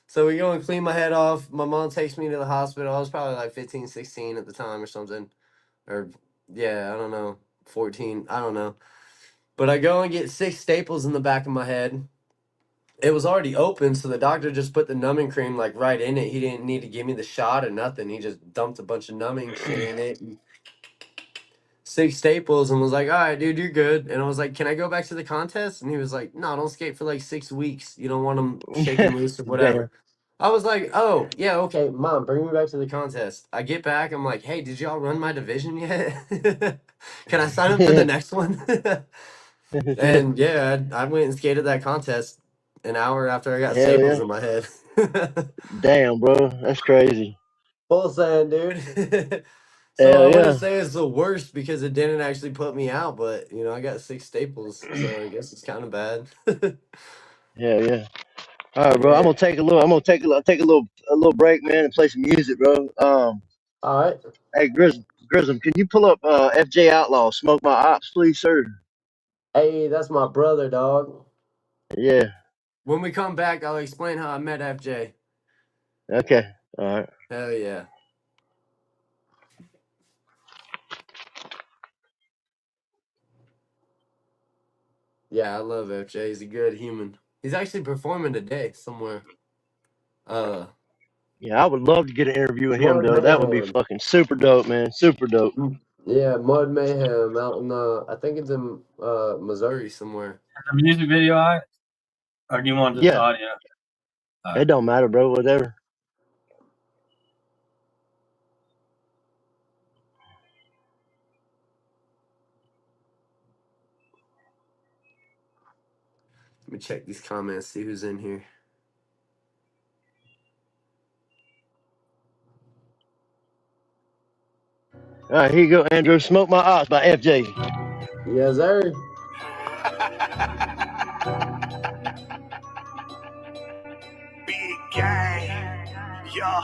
S3: So we go and clean my head off. My mom takes me to the hospital. I was probably like 15, 16 at the time or something. Or, yeah, I don't know, 14. I don't know. But I go and get 6 staples in the back of my head. It was already open, so the doctor just put the numbing cream like right in it. He didn't need to give me the shot or nothing. He just dumped a bunch of numbing shit in it. 6 staples and was like, all right, dude, you're good. And I was like, can I go back to the contest? And he was like, no, don't skate for like 6 weeks. You don't want them shaking loose or whatever.
S2: Damn.
S3: I was like, oh, yeah, okay, mom, bring me back to the contest. I get back. I'm like, hey, did y'all run my division yet? Can I sign up for the next one? And yeah, I went and skated that contest an hour after I got
S2: Hell
S3: staples
S2: yeah.
S3: in my head.
S2: Damn, bro. That's crazy.
S3: Full sand, dude. So
S2: Hell
S3: I wouldn't
S2: yeah.
S3: say it's the worst because it didn't actually put me out, but you know, I got 6 staples, so I guess it's kind of bad.
S2: Yeah, yeah. All right, bro. I'm
S3: Yeah.
S2: gonna take a little. I'm gonna take a little break, man, and play some music, bro.
S3: All right.
S2: Hey, Grism, can you pull up FJ Outlaw, Smoke My Ops, please, sir?
S3: Hey, that's my brother, dog.
S2: Yeah.
S3: When we come back, I'll explain how I met FJ.
S2: Okay. All right.
S3: Hell yeah. Yeah, I love FJ. He's a good human. He's actually performing today somewhere.
S2: Yeah, I would love to get an interview with him,
S3: Mud
S2: though. That would be
S3: Mayhem.
S2: fucking super dope, man. Super dope.
S3: Yeah, Mud Mayhem out in I think it's in Missouri somewhere.
S1: The music video, all right? Or do you want just
S2: Yeah.
S1: audio?
S2: It don't matter, bro. Whatever.
S3: Let me check these comments, see who's in here.
S2: All right, here you go, Andrew. Smoke My Ops by FJ.
S3: Yes, sir.
S4: Big gang, yeah.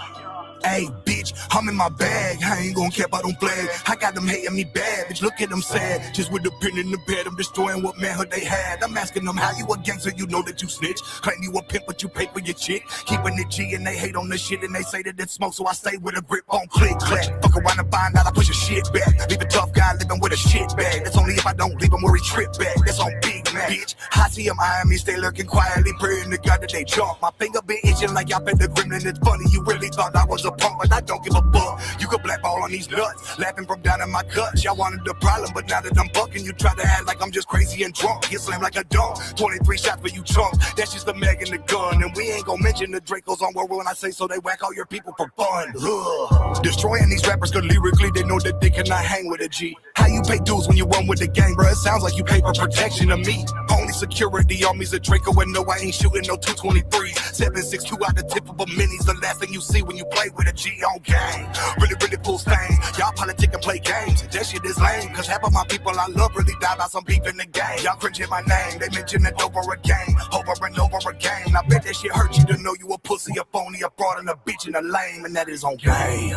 S4: Hey, bitch, I'm in my bag. I ain't gon' care about them flag. I got them hating me bad, bitch. Look at them sad. Just with the pen in the bed, I'm destroying what manhood they had. I'm asking them how you a gangster, you know that you snitch. Claim you a pimp, but you pay for your chick. Keeping it G and they hate on the shit and they say that it's smoke, so I stay with a grip on click clack. Fuck around and find out I push a shit back. Leave a tough guy living with a shit bag. That's only if I don't leave him where he trip back. That's on Big Mac. bitch. I see them eyeing me, stay lurking quietly, praying to God that they jump. My finger been itching like y'all bet the gremlin. It's funny, you really thought I was a punk, but I don't give a fuck. You could blackball on these nuts, laughing from down in my guts. Y'all wanted the problem, but now that I'm bucking, you try to act like I'm just crazy and drunk. Get slammed like a dunk, 23 shots for you chumps. That's just the mag and the gun, and we ain't gonna mention the Dracos on World when I say so. They whack all your people for fun. Ugh. Destroying these rappers, cause lyrically they know that they cannot hang with a G. How you pay dues when you run with the gang, bro? It sounds like you pay for protection of me. Only security on me's a Draco, and no, I ain't shooting no 223. 7.62 out the tip of a minis. The last thing you see when you play with a G on gang. Really, really full stain. Y'all politic and play games. That shit is lame, cause half of my people I love really die by some beef in the game. Y'all cringing my name, they mention it over again, over and over again. I bet that shit hurt you to know you a pussy, a phony, a fraud, and a bitch, and a lame, and that is on game.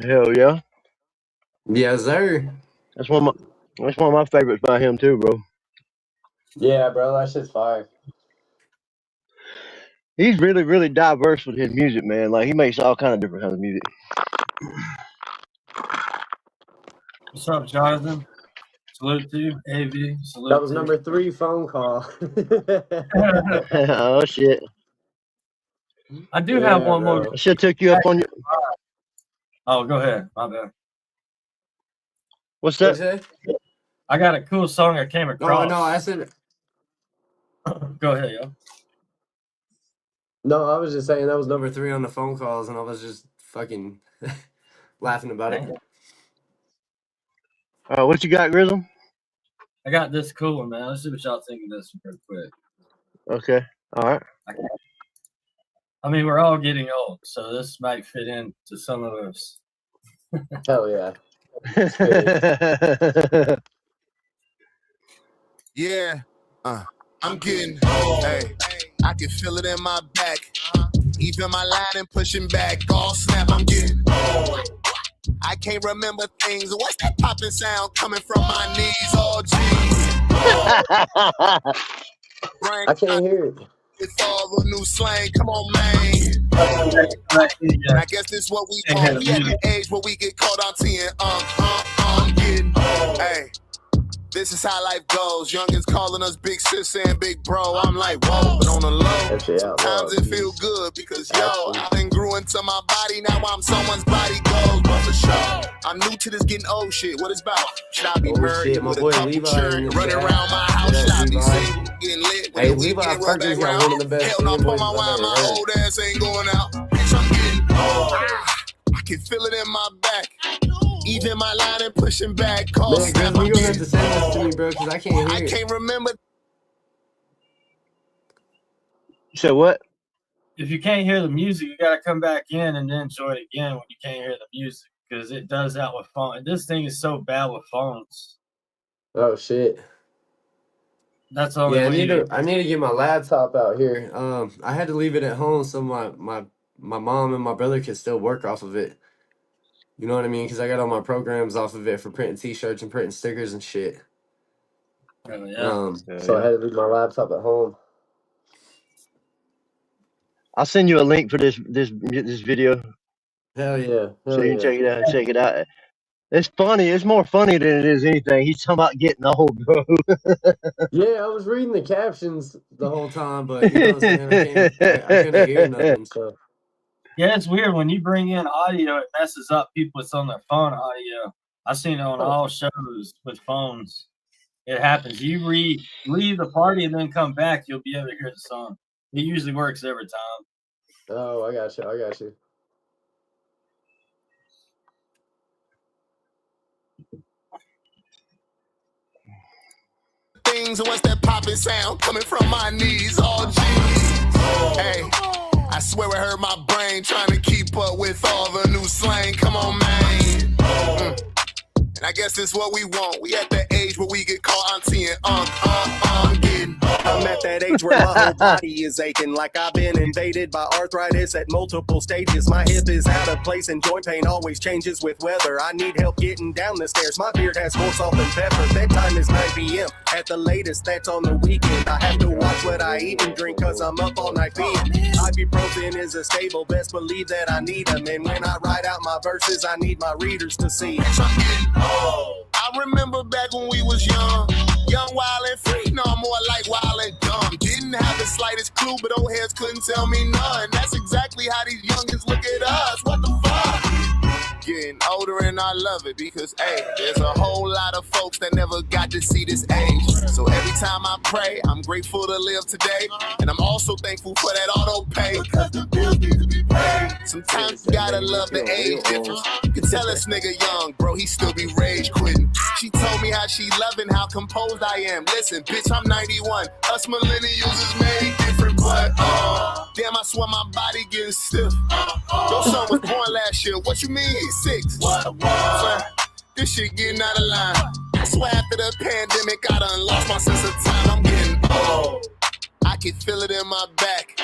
S2: Hell yeah.
S3: Yes, sir.
S2: That's one of my favorites by him too, bro.
S3: Yeah, bro, that shit's fire.
S2: He's really, really diverse with his music, man. Like he makes all kind of different kinds of music.
S1: What's up, Jonathan? Salute to you. AV, salute.
S3: That was number 3 phone call.
S2: Oh shit.
S1: I do have one more.
S2: I should have took you up on your.
S1: Oh, go ahead. My bad.
S2: What's that?
S1: I got a cool song I came across.
S3: Oh, no, I said.
S1: Go ahead, yo.
S3: No, I was just saying that was number 3 on the phone calls, and I was just fucking laughing about it.
S2: What you got, Grizzle?
S1: I got this cool one, man. Let's see what y'all think of this real quick.
S2: Okay. All right.
S1: I mean, we're all getting old, so this might fit into some of us.
S3: Hell yeah.
S4: Yeah. I'm getting old. Hey, I can feel it in my back. Even my line and pushing back. All snap, I'm getting old. I can't remember things. What's that popping sound coming from my knees? Oh, geez.
S3: I can't hear it.
S4: It's all the new slang. Come on, man. I guess this is what we want. We at the age where we get caught on 10. I'm getting old. Hey. This is how life goes. Youngins calling us big sis and big bro. I'm like, whoa, but on the low, sometimes it feel good because, yo, I done grew into my body. Now I'm someone's body goes. But for sure, I'm new to this getting old shit. What it's about? Should I be married with a couple children? Running around my house, should I be single? Getting lit with the weekend roll back round. Hell no, pour my wine, my old ass ain't going out. Bitch, I'm getting old. I can feel it in my back. Even my line and pushing back.
S3: Man, Chris, you're gonna have to send this to me, bro, because I can't hear it.
S4: I can't remember.
S2: You said what?
S1: If you can't hear the music, you gotta come back in and then join it again when you can't hear the music, because it does that with phone. This thing is so bad with phones.
S3: Oh shit.
S1: That's all.
S3: Yeah, I need to get my laptop out here. I had to leave it at home so my mom and my brother could still work off of it. You know what I mean? Because I got all my programs off of it for printing T-shirts and printing stickers and shit.
S1: Oh, yeah.
S3: So I had to leave my laptop at home.
S2: I'll send you a link for this video.
S3: Hell yeah.
S2: So you can check it out. It's funny. It's more funny than it is anything. He's talking about getting old, bro.
S3: Yeah, I was reading the captions the whole time, but you know what I'm saying? I couldn't hear nothing, so.
S1: Yeah, it's weird when you bring in audio, it messes up people that's on their phone audio. I've seen it on all shows with phones. It happens. You leave the party and then come back, you'll be able to hear the song. It usually works every time.
S3: Oh, I got you.
S4: Things, what's that popping sound coming from my knees? Oh, jeez. Hey. I swear I heard my brain trying to keep up with all the new slang. Come on, man. And I guess it's what we want. We at the age where we get caught on 10. I'm getting. I'm at
S5: that age where my whole body is aching like I've been invaded by arthritis at multiple stages. My hip is out of place and joint pain always changes with weather. I need help getting down the stairs. My beard has more salt than pepper. Bedtime is 9 p.m. at the latest, that's on the weekend. I have to watch what I eat and drink cause I'm up all night peeing. Ibuprofen is a stable, best believe that I need them. And when I write out my verses, I need my readers to see. I'm getting old. I remember back when we was young, wild and free, no more like wild and dumb. Didn't have the slightest clue, but old heads couldn't tell me none. That's exactly how these youngins look at us. What the fuck? Getting older and I love it because, hey, there's a whole lot of folks that never got to see this age. So every time I pray, I'm grateful to live today. And I'm also thankful for that auto pay. Because the bills need to be paid. Sometimes you gotta love the age difference. You can tell this nigga young, bro, he still be rage quitting. She told me how she loving, how composed I am. Listen, bitch, I'm 91. Us millennials is made different, but damn, I swear my body getting stiff. Your son was born last year. What you mean he's 6? Son, this shit getting out of line. I swear after the pandemic, I done lost my sense of time. I'm getting old. I can feel it in my back.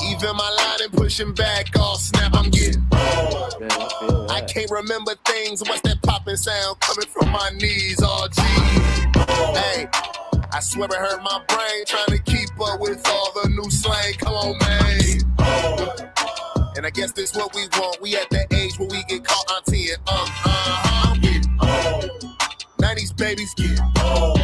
S5: Even my line and pushing back. Oh snap, I'm getting old. I can't remember things. What's that popping sound coming from my knees? Oh gee. Hey, I swear it hurt my brain trying to keep up with all the new slang. Come on, man. And I guess this what we want. We at that age where we get caught auntie and I'm getting old. 90s babies get old.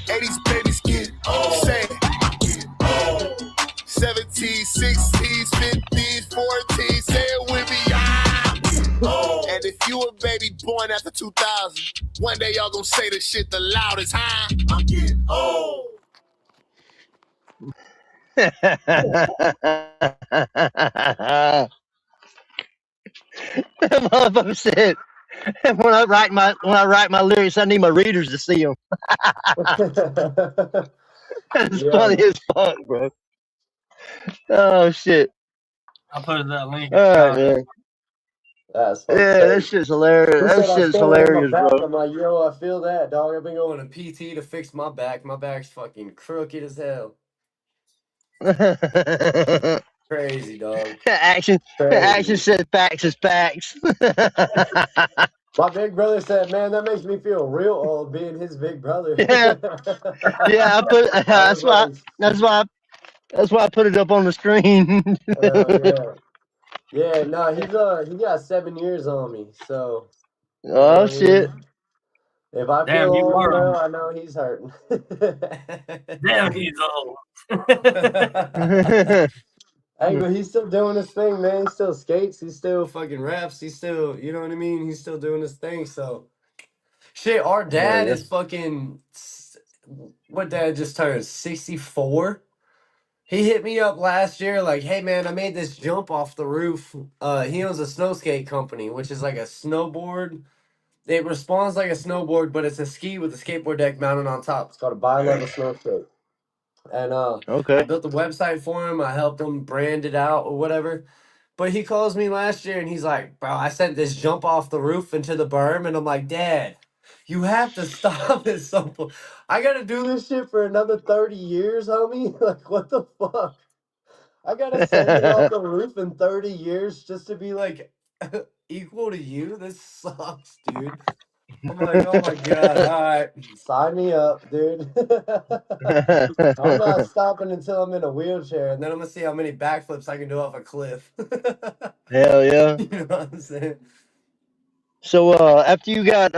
S5: 80s babies get old. Say it. I'm getting old. 70s, 60s, 50s, 40s. Say it with me. I'm getting old. And if you a baby born after 2000, one day y'all gonna say the shit the loudest, huh? I'm getting old.
S2: Motherfucker said, when I write my lyrics, I need my readers to see them. That's funny as fuck, bro. Oh shit.
S1: I'll put that link.
S2: All right, man.
S3: That's
S2: that shit's hilarious. That shit's hilarious, bro.
S3: I'm like, yo, I feel that, dog. I've been going to PT to fix my back. My back's fucking crooked as hell. Crazy, dog.
S2: Action said facts is facts.
S3: My big brother said, man, that makes me feel real old being his big brother.
S2: Yeah. That's why I put it up on the screen.
S3: Yeah, no, he got 7 years on me, so.
S2: Oh shit.
S3: If I feel old, bro, I know he's hurting.
S1: Damn, he's old.
S3: Hey, but he's still doing his thing, man. He still skates. He still fucking raps. He's still, you know what I mean? He's still doing his thing. So, shit, our dad is fucking, what dad just turned 64? He hit me up last year like, hey, man, I made this jump off the roof. He owns a snow skate company, which is like a snowboard. It responds like a snowboard, but it's a ski with a skateboard deck mounted on top. It's called a bi-level snow skate. And I built the website for him. I helped him brand it out or whatever. But he calls me last year and he's like, bro, I sent this jump off the roof into the berm. And I'm like, Dad, you have to stop at some point. I got to do this shit for another 30 years, homie. Like, what the fuck? I got to send it off the roof in 30 years just to be like equal to you? This sucks, dude. I'm like, oh my God, all right, sign me up, dude. I'm not stopping until I'm in a wheelchair, and then I'm going to see how many backflips I can do off a cliff.
S2: Hell yeah.
S3: You know what I'm saying?
S2: So after you got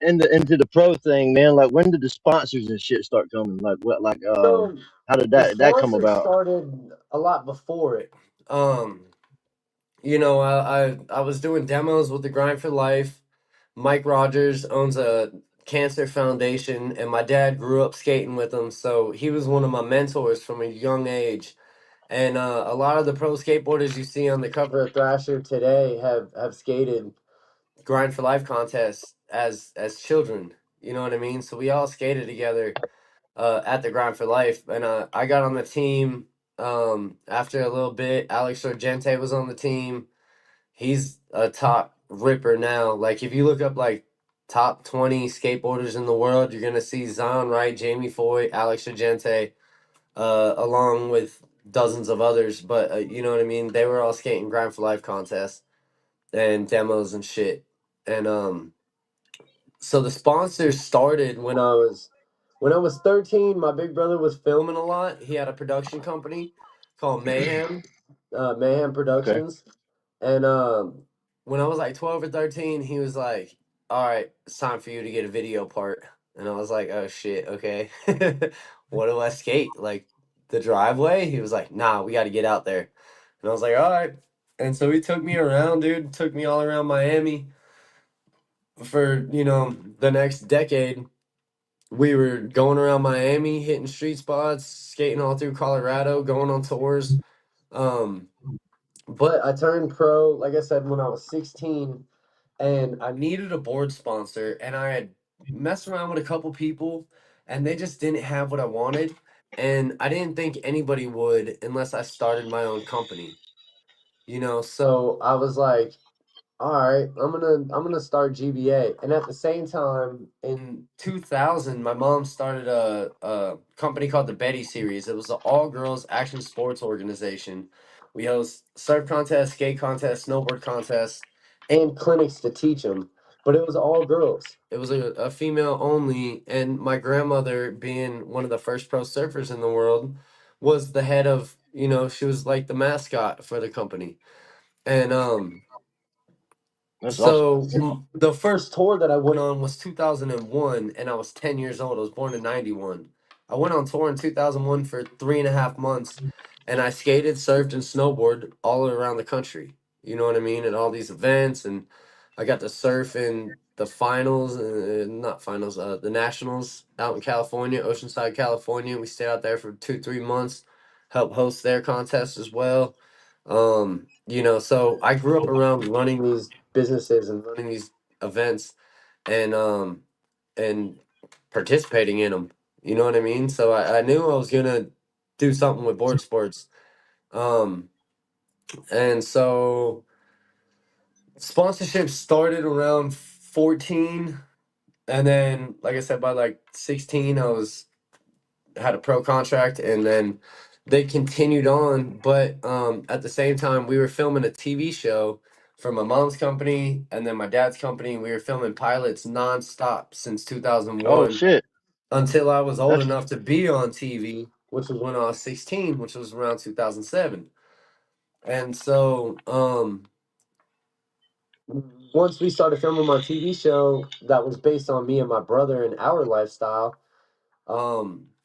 S2: into the pro thing, man, like when did the sponsors and shit start coming? Like what? Like how did that come about?
S3: Started a lot before it. You know, I was doing demos with the Grind for Life. Mike Rogers owns a cancer foundation, and my dad grew up skating with him, so he was one of my mentors from a young age. And a lot of the pro skateboarders you see on the cover of Thrasher today have skated Grind for Life contests as children. You know what I mean? So we all skated together at the Grind for Life, and I got on the team after a little bit. Alex Sargente was on the team. He's a top ripper now. Like if you look up like top 20 skateboarders in the world, you're gonna see Zon Wright, Jamie Foy, Alex Sargente. along with dozens of others. But you know what I mean? They were all skating Grind for Life contests and demos and shit. And so the sponsors started when I was 13. My big brother was filming a lot. He had a production company called Mayhem
S2: Okay.
S3: Productions. And when I was like 12 or 13, he was like, "All right, it's time for you to get a video part." And I was like, "Oh shit, okay." What do I skate? Like the driveway? He was like, "Nah, we got to get out there." And I was like, "All right." And so he took me around, dude. Took me all around Miami for, the next decade. We were going around Miami, hitting street spots, skating all through Colorado, going on tours. Um, but I turned pro, like I said, when I was 16, and I needed a board sponsor, and I had messed around with a couple people, and they just didn't have what I wanted. And I didn't think anybody would unless I started my own company, So I was like, all right, I'm gonna start GBA. And at the same time, in 2000, my mom started a company called the Betty Series. It was an all girls action sports organization. We host surf contests, skate contests, snowboard contests, and clinics to teach them. But it was all girls. It was a female only. And my grandmother, being one of the first pro surfers in the world, was the head of, she was like the mascot for the company. And
S2: That's awesome.
S3: so the first tour that I went on was 2001, and I was 10 years old. I was born in 91. I went on tour in 2001 for 3.5 months, and I skated, surfed, and snowboarded all around the country. You know what I mean? At all these events, and I got to surf in the finals, not finals, the nationals out in California, Oceanside, California. We stayed out there for 2, 3 months, helped host their contest as well. So I grew up around running these businesses and running these events and and participating in them. You know what I mean? So I knew I was gonna do something with board sports. Um, and so sponsorship started around 14, and then like I said, by like 16, I was had a pro contract, and then they continued on. But at the same time, we were filming a TV show for my mom's company and then my dad's company. We were filming pilots nonstop since
S2: Oh
S3: 2001
S2: shit.
S3: until I was old
S2: That's
S3: enough to be on TV, which was when I was 16, which was around 2007. And so once we started filming my TV show that was based on me and my brother and our lifestyle.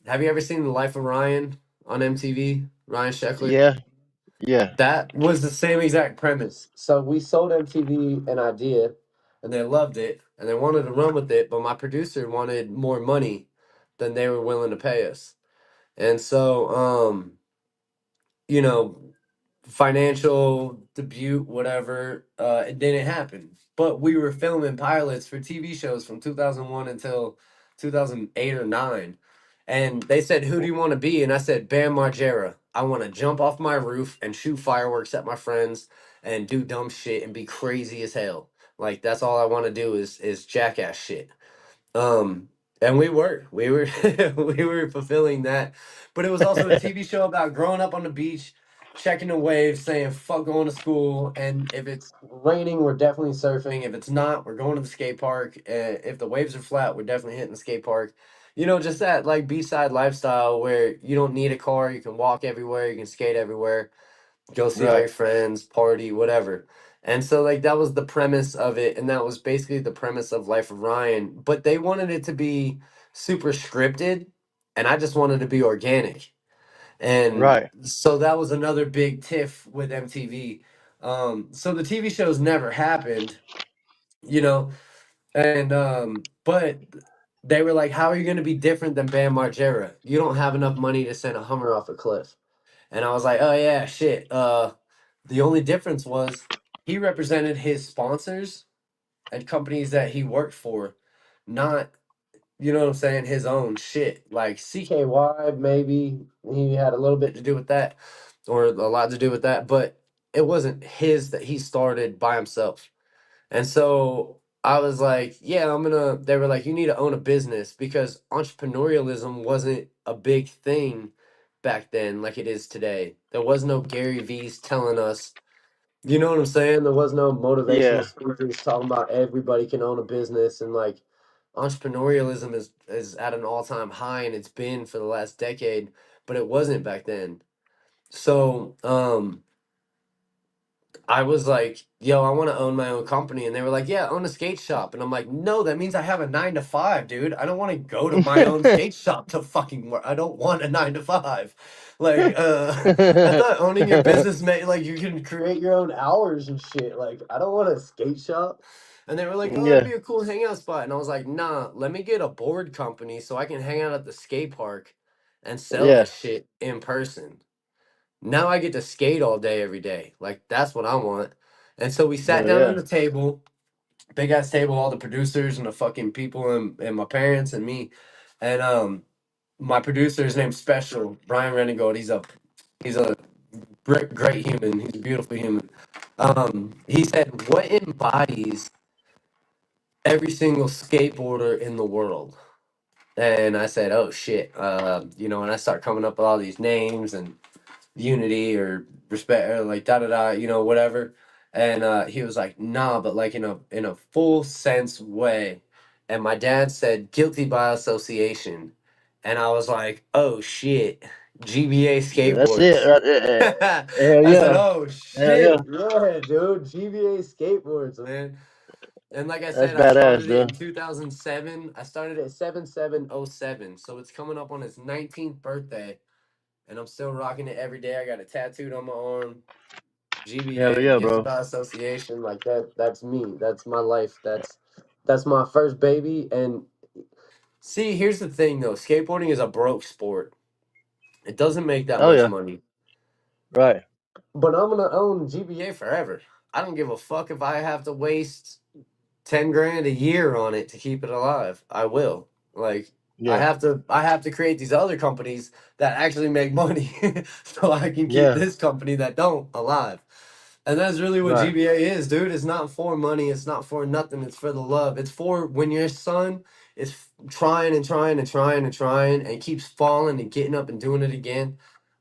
S3: Have you ever seen The Life of Ryan on MTV? Ryan Sheckler?
S2: yeah, yeah.
S3: That was the same exact premise. So we sold MTV an idea, and they loved it, and they wanted to run with it, but my producer wanted more money than they were willing to pay us. And so, you know, financial debut, whatever, it didn't happen. But we were filming pilots for TV shows from 2001 until 2008 or 9. And they said, "Who do you want to be?" And I said, "Bam Margera. I want to jump off my roof and shoot fireworks at my friends and do dumb shit and be crazy as hell. Like that's all I want to do is jackass shit." Um, and we were we were fulfilling that, but it was also a TV show about growing up on the beach, checking the waves, saying fuck going to school, and if it's raining, we're definitely surfing. If it's not, we're going to the skate park. If the waves are flat, we're definitely hitting the skate park. Just that like B-side lifestyle where you don't need a car, you can walk everywhere, you can skate everywhere, go see all
S2: Right.
S3: your friends, party, whatever. And so like that was the premise of it, and that was basically the premise of Life of Ryan. But they wanted it to be super scripted, and I just wanted to be organic. And
S2: Right.
S3: so that was another big tiff with MTV. So the TV shows never happened, you know, and but they were like, "How are you going to be different than Bam Margera? You don't have enough money to send a Hummer off a cliff." And I was like, "Oh yeah, shit." The only difference was he represented his sponsors and companies that he worked for, not, you know what I'm saying, his own shit. Like CKY, maybe he had a little bit to do with that, or a lot to do with that, but it wasn't his that he started by himself. And so I was like, yeah, they were like, you need to own a business because entrepreneurialism wasn't a big thing back then like it is today. There was no Gary V's telling us, you know what I'm saying? There was no motivational
S2: Yeah.
S3: speakers talking about everybody can own a business, and like entrepreneurialism is at an all-time high, and it's been for the last decade, but it wasn't back then. So, I was like, yo, I want to own my own company. And they were like, yeah, own a skate shop. And I'm like, no, that means I have a 9 to 5, dude. I don't want to go to my own skate shop to fucking work. I don't want a 9 to 5. Like, I thought owning your business meant like you can create your own hours and shit. Like, I don't want a skate shop. And they were like, oh, that'd
S2: Yeah.
S3: be a cool hangout spot. And I was like, nah, let me get a board company so I can hang out at the skate park and sell
S2: Yeah.
S3: this shit in person. Now I get to skate all day, every day. Like, that's what I want. And so we sat
S2: Hell
S3: down at
S2: yeah.
S3: the table, big ass table, all the producers and the fucking people and my parents and me. And my producer, his name's Special, Brian Renegade. He's a great human. He's a beautiful human. He said, what embodies every single skateboarder in the world? And I said, oh shit. And I start coming up with all these names and unity or respect or like da da da, whatever. And he was like, nah, but like in a full sense way. And my dad said guilty by association. And I was like, oh shit, GBA
S2: That's it
S3: skateboards.
S2: right there. Hell
S3: I said,
S2: yeah.
S3: oh
S2: Hell yeah.
S3: shit, yeah, dude, GBA skateboards, man. And like I
S2: That's
S3: said, I
S2: badass,
S3: started it in
S2: dude.
S3: 2007. I started at 7707. So it's coming up on his 19th birthday, and I'm still rocking it every day. I got it tattooed on my arm.
S2: Hell
S3: GBA,
S2: yeah,
S3: Guilty
S2: bro.
S3: by Association, like that. That's me. That's my life. That's my first baby. And see, here's the thing though. Skateboarding is a broke sport. It doesn't make that
S2: Oh
S3: much
S2: yeah.
S3: money.
S2: Right.
S3: But I'm gonna own GBA forever. I don't give a fuck if I have to waste 10 grand a year on it to keep it alive. I will. Like,
S2: Yeah.
S3: I have to create these other companies that actually make money so I can keep
S2: Yeah.
S3: this company that don't alive. And that's really what
S2: Right.
S3: GBA is, dude. It's not for money, it's not for nothing, it's for the love. It's for when your son is trying and trying and trying and trying and keeps falling and getting up and doing it again.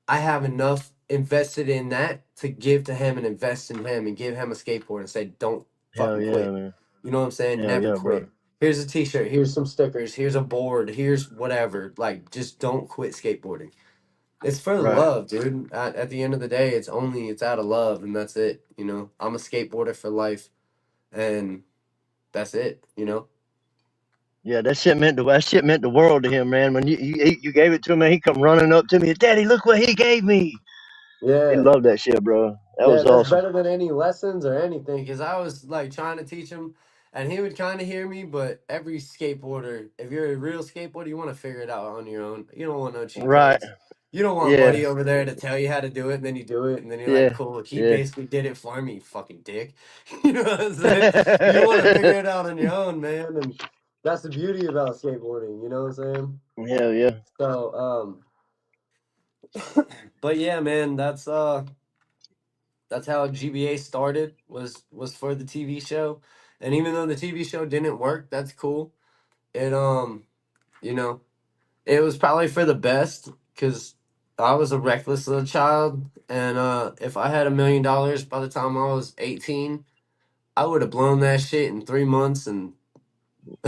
S3: I have enough invested in that to give to him and invest in him and give him a skateboard and say, don't
S2: Hell
S3: fucking
S2: yeah,
S3: quit.
S2: man.
S3: You know what I'm saying?
S2: Hell
S3: Never
S2: yeah, bro.
S3: quit. Here's a t-shirt, here's some stickers, here's a board, here's whatever. Like, just don't quit skateboarding. It's for the
S2: Right.
S3: love, dude. At the end of the day, it's out of love, and that's it. I'm a skateboarder for life, and that's it.
S2: Yeah, that shit meant the world to him, man. When you gave it to him, man, he come running up to me, Daddy, look what he gave me. He
S3: Yeah.
S2: loved that shit, bro. That
S3: Yeah,
S2: was
S3: that's
S2: awesome.
S3: better than any lessons or anything. Because I was like trying to teach him, and he would kind of hear me. But every skateboarder, if you're a real skateboarder, you want to figure it out on your own. You don't want no cheat
S2: Right.
S3: codes. You don't want
S2: Yeah.
S3: buddy over there to tell you how to do it, and then you do it, and then you're like,
S2: Yeah.
S3: cool. He
S2: Yeah.
S3: basically did it for me, you fucking dick. You know what I'm saying? You want to figure it out on your own, man. And that's the beauty about skateboarding. You know what I'm saying?
S2: Hell yeah.
S3: So, but yeah, man, that's how GBA started, was for the TV show. And even though the TV show didn't work, that's cool. It you know, it was probably for the best cuz I was a reckless little child, and if I had $1 million by the time I was 18, I would have blown that shit in 3 months and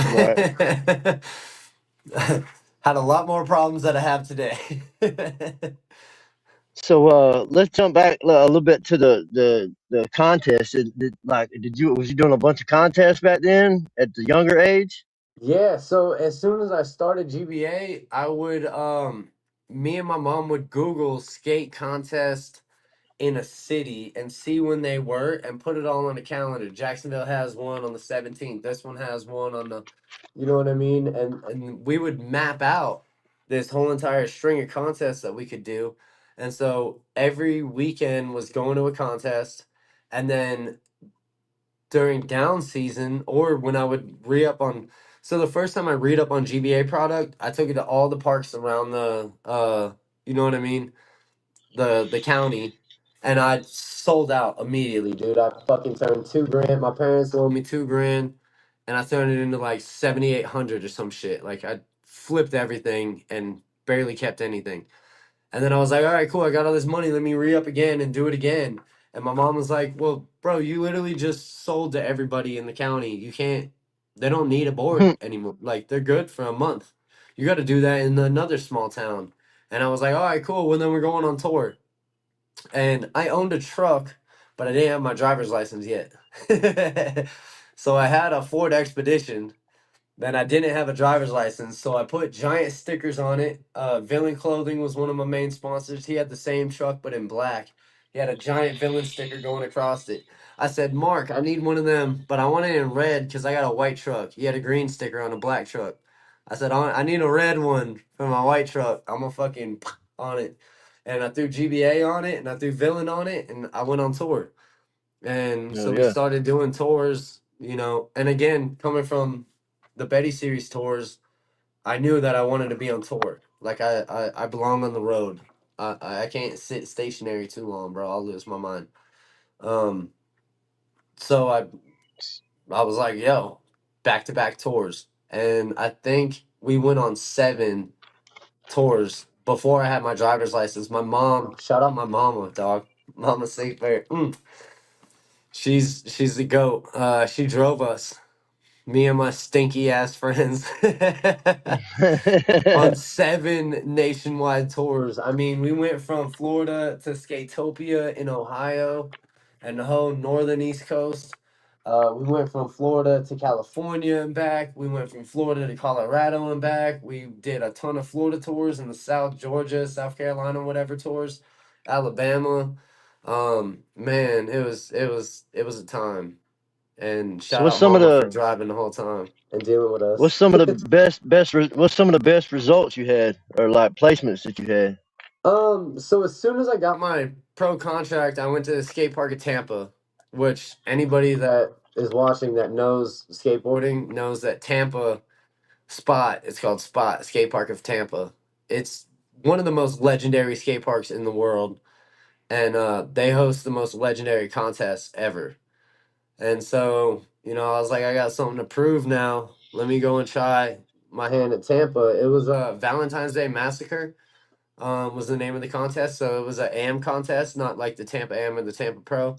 S2: Right.
S3: had a lot more problems that I have today.
S2: So let's jump back a little bit to the contest. Was you doing a bunch of contests back then at the younger age?
S3: Yeah, so as soon as I started GBA, I would me and my mom would Google skate contest in a city and see when they were and put it all on the calendar. Jacksonville has one on the 17th. This one has one on the, you know what I mean? And we would map out this whole entire string of contests that we could do. And so every weekend was going to a contest, and then during down season or when I would re up on. So the first time I read up on GBA product, I took it to all the parks around the you know what I mean, the county, and I sold out immediately, dude. I fucking turned 2 grand. My parents loaned me 2 grand, and I turned it into like 7,800 or some shit. Like I flipped everything and barely kept anything. And then I was like, all right, cool. I got all this money. Let me re-up again and do it again. And my mom was like, well, bro, you literally just sold to everybody in the county. You can't, they don't need a board anymore. Like, they're good for a month. You got to do that in another small town. And I was like, all right, cool. Well, then we're going on tour. And I owned a truck, but I didn't have my driver's license yet. So I had a Ford Expedition. Then I didn't have a driver's license, so I put giant stickers on it. Villain Clothing was one of my main sponsors. He had the same truck, but in black. He had a giant villain sticker going across it. I said, Mark, I need one of them, but I want it in red because I got a white truck. He had a green sticker on a black truck. I said, I need a red one for my white truck. I'm going to fucking on it. And I threw GBA on it, and I threw Villain on it, and I went on tour. And so we started doing tours, you know, and again, coming from the Betty series tours, I knew that I wanted to be on tour. Like I belong on the road. I can't sit stationary too long, bro. I'll lose my mind. So I was like, yo, back to back tours. And I think we went on 7 tours before I had my driver's license. My mom, shout out my mama, dog. Mama Sixberry. She's the goat. She drove us, me and my stinky ass friends, on 7 nationwide tours. I mean, we went from Florida to Skatopia in Ohio and the whole northern East Coast. We went from Florida to California and back. We went from Florida to Colorado and back. We did a ton of Florida tours in the South, Georgia, South Carolina, whatever tours, Alabama. Man, it was a time. And
S2: So
S3: shout
S2: what's
S3: out
S2: some of
S3: Mama for
S2: the
S3: driving the whole time and dealing with
S2: what's
S3: us.
S2: some of the what's some of the best results you had, or like placements that you had?
S3: So as soon as I got my pro contract, I went to the skate park at Tampa, which anybody that is watching that knows skateboarding knows that Tampa Spot, it's called Spot Skate Park of Tampa. It's one of the most legendary skate parks in the world, and they host the most legendary contests ever. And so, you know, I was like, I got something to prove now. Let me go and try my hand at Tampa. It was a Valentine's Day Massacre, was the name of the contest. So it was a AM contest, not like the Tampa AM or the Tampa Pro.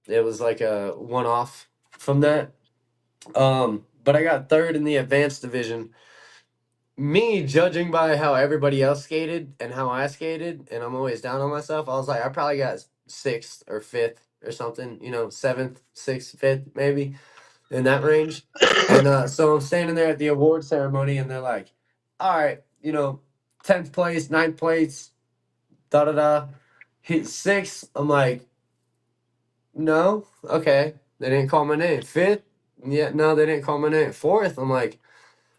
S3: It was like a one off from that. But I got third in the advanced division. Me judging by how everybody else skated and how I skated, and I'm always down on myself, I was like, I probably got 6th or 5th or something, you know, 7th, 6th, 5th, maybe in that range. And so I'm standing there at the award ceremony, and they're like, all right, you know, 10th place, 9th place, da da da. Hit 6th. I'm like, no, okay. They didn't call my name. 5th, yeah, no, they didn't call my name. 4th, I'm like,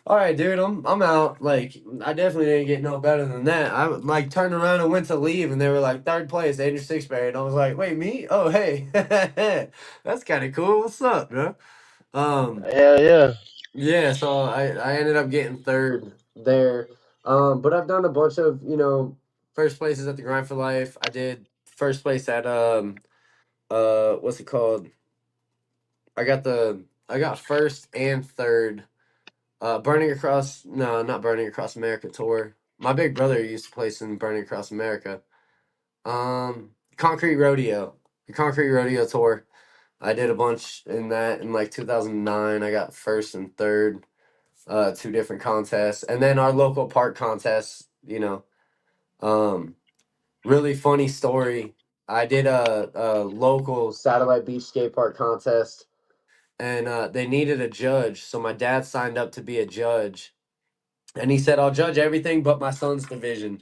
S3: all right, dude, I'm out. Like, I definitely didn't get no better than that. I like turned around and went to leave, and they were like 3rd place, Andrew Sixberry, and I was like, wait, me? Oh, hey, that's kind of cool. What's up, bro?
S2: Hell yeah.
S3: Yeah, so I ended up getting 3rd there. But I've done a bunch of, you know, first places at the Grind for Life. I did first place at what's it called? I got 1st and 3rd. Burning Across, no, not Burning Across America tour. My big brother used to place in Burning Across America. Concrete Rodeo, the Concrete Rodeo tour. I did a bunch in that in like 2009. I got 1st and 3rd, 2 different contests, and then our local park contests. You know, really funny story. I did a local Satellite Beach skate park contest, and they needed a judge, so my dad signed up to be a judge. And he said, I'll judge everything but my son's division.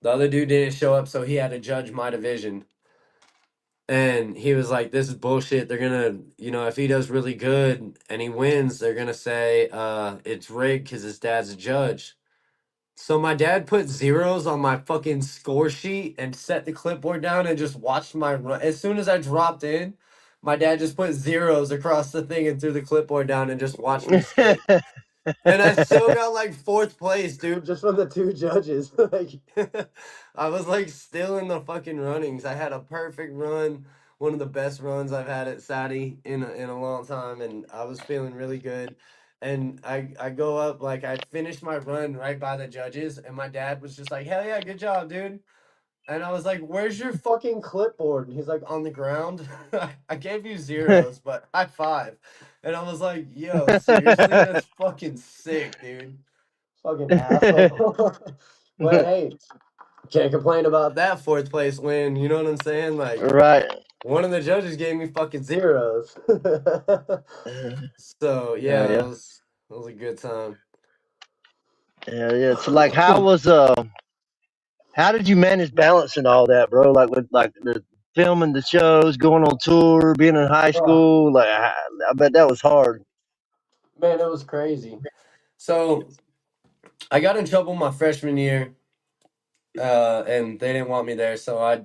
S3: The other dude didn't show up, so he had to judge my division. And he was like, this is bullshit. They're going to, you know, if he does really good and he wins, they're going to say it's rigged because his dad's a judge. So my dad put zeros on my fucking score sheet and set the clipboard down and just watched my run. As soon as I dropped in, my dad just put zeros across the thing and threw the clipboard down and just watched me skate. And I still got like 4th place, dude, just from the 2 judges. Like, I was like still in the fucking runnings. I had a perfect run, one of the best runs I've had at Saudi in a long time, and I was feeling really good. And I go up, like I finished my run right by the judges, and my dad was just like, "Hell yeah, good job, dude." And I was like, "Where's your fucking clipboard?" And he's like, "On the ground." I gave you zeros, but high five. And I was like, "Yo, seriously, that's fucking sick, dude. Fucking asshole." But hey, can't complain about that fourth place win. You know what I'm saying? Like,
S2: Right.
S3: one of the judges gave me fucking zeros. So yeah,
S2: Yeah,
S3: that was a good time.
S2: yeah. So like, how did you manage balancing all that, bro? Like with like the filming the shows, going on tour, being in high
S3: Oh,
S2: school. Like, I bet that was hard.
S3: man, it was crazy. So I got in trouble my freshman year, and they didn't want me there. So I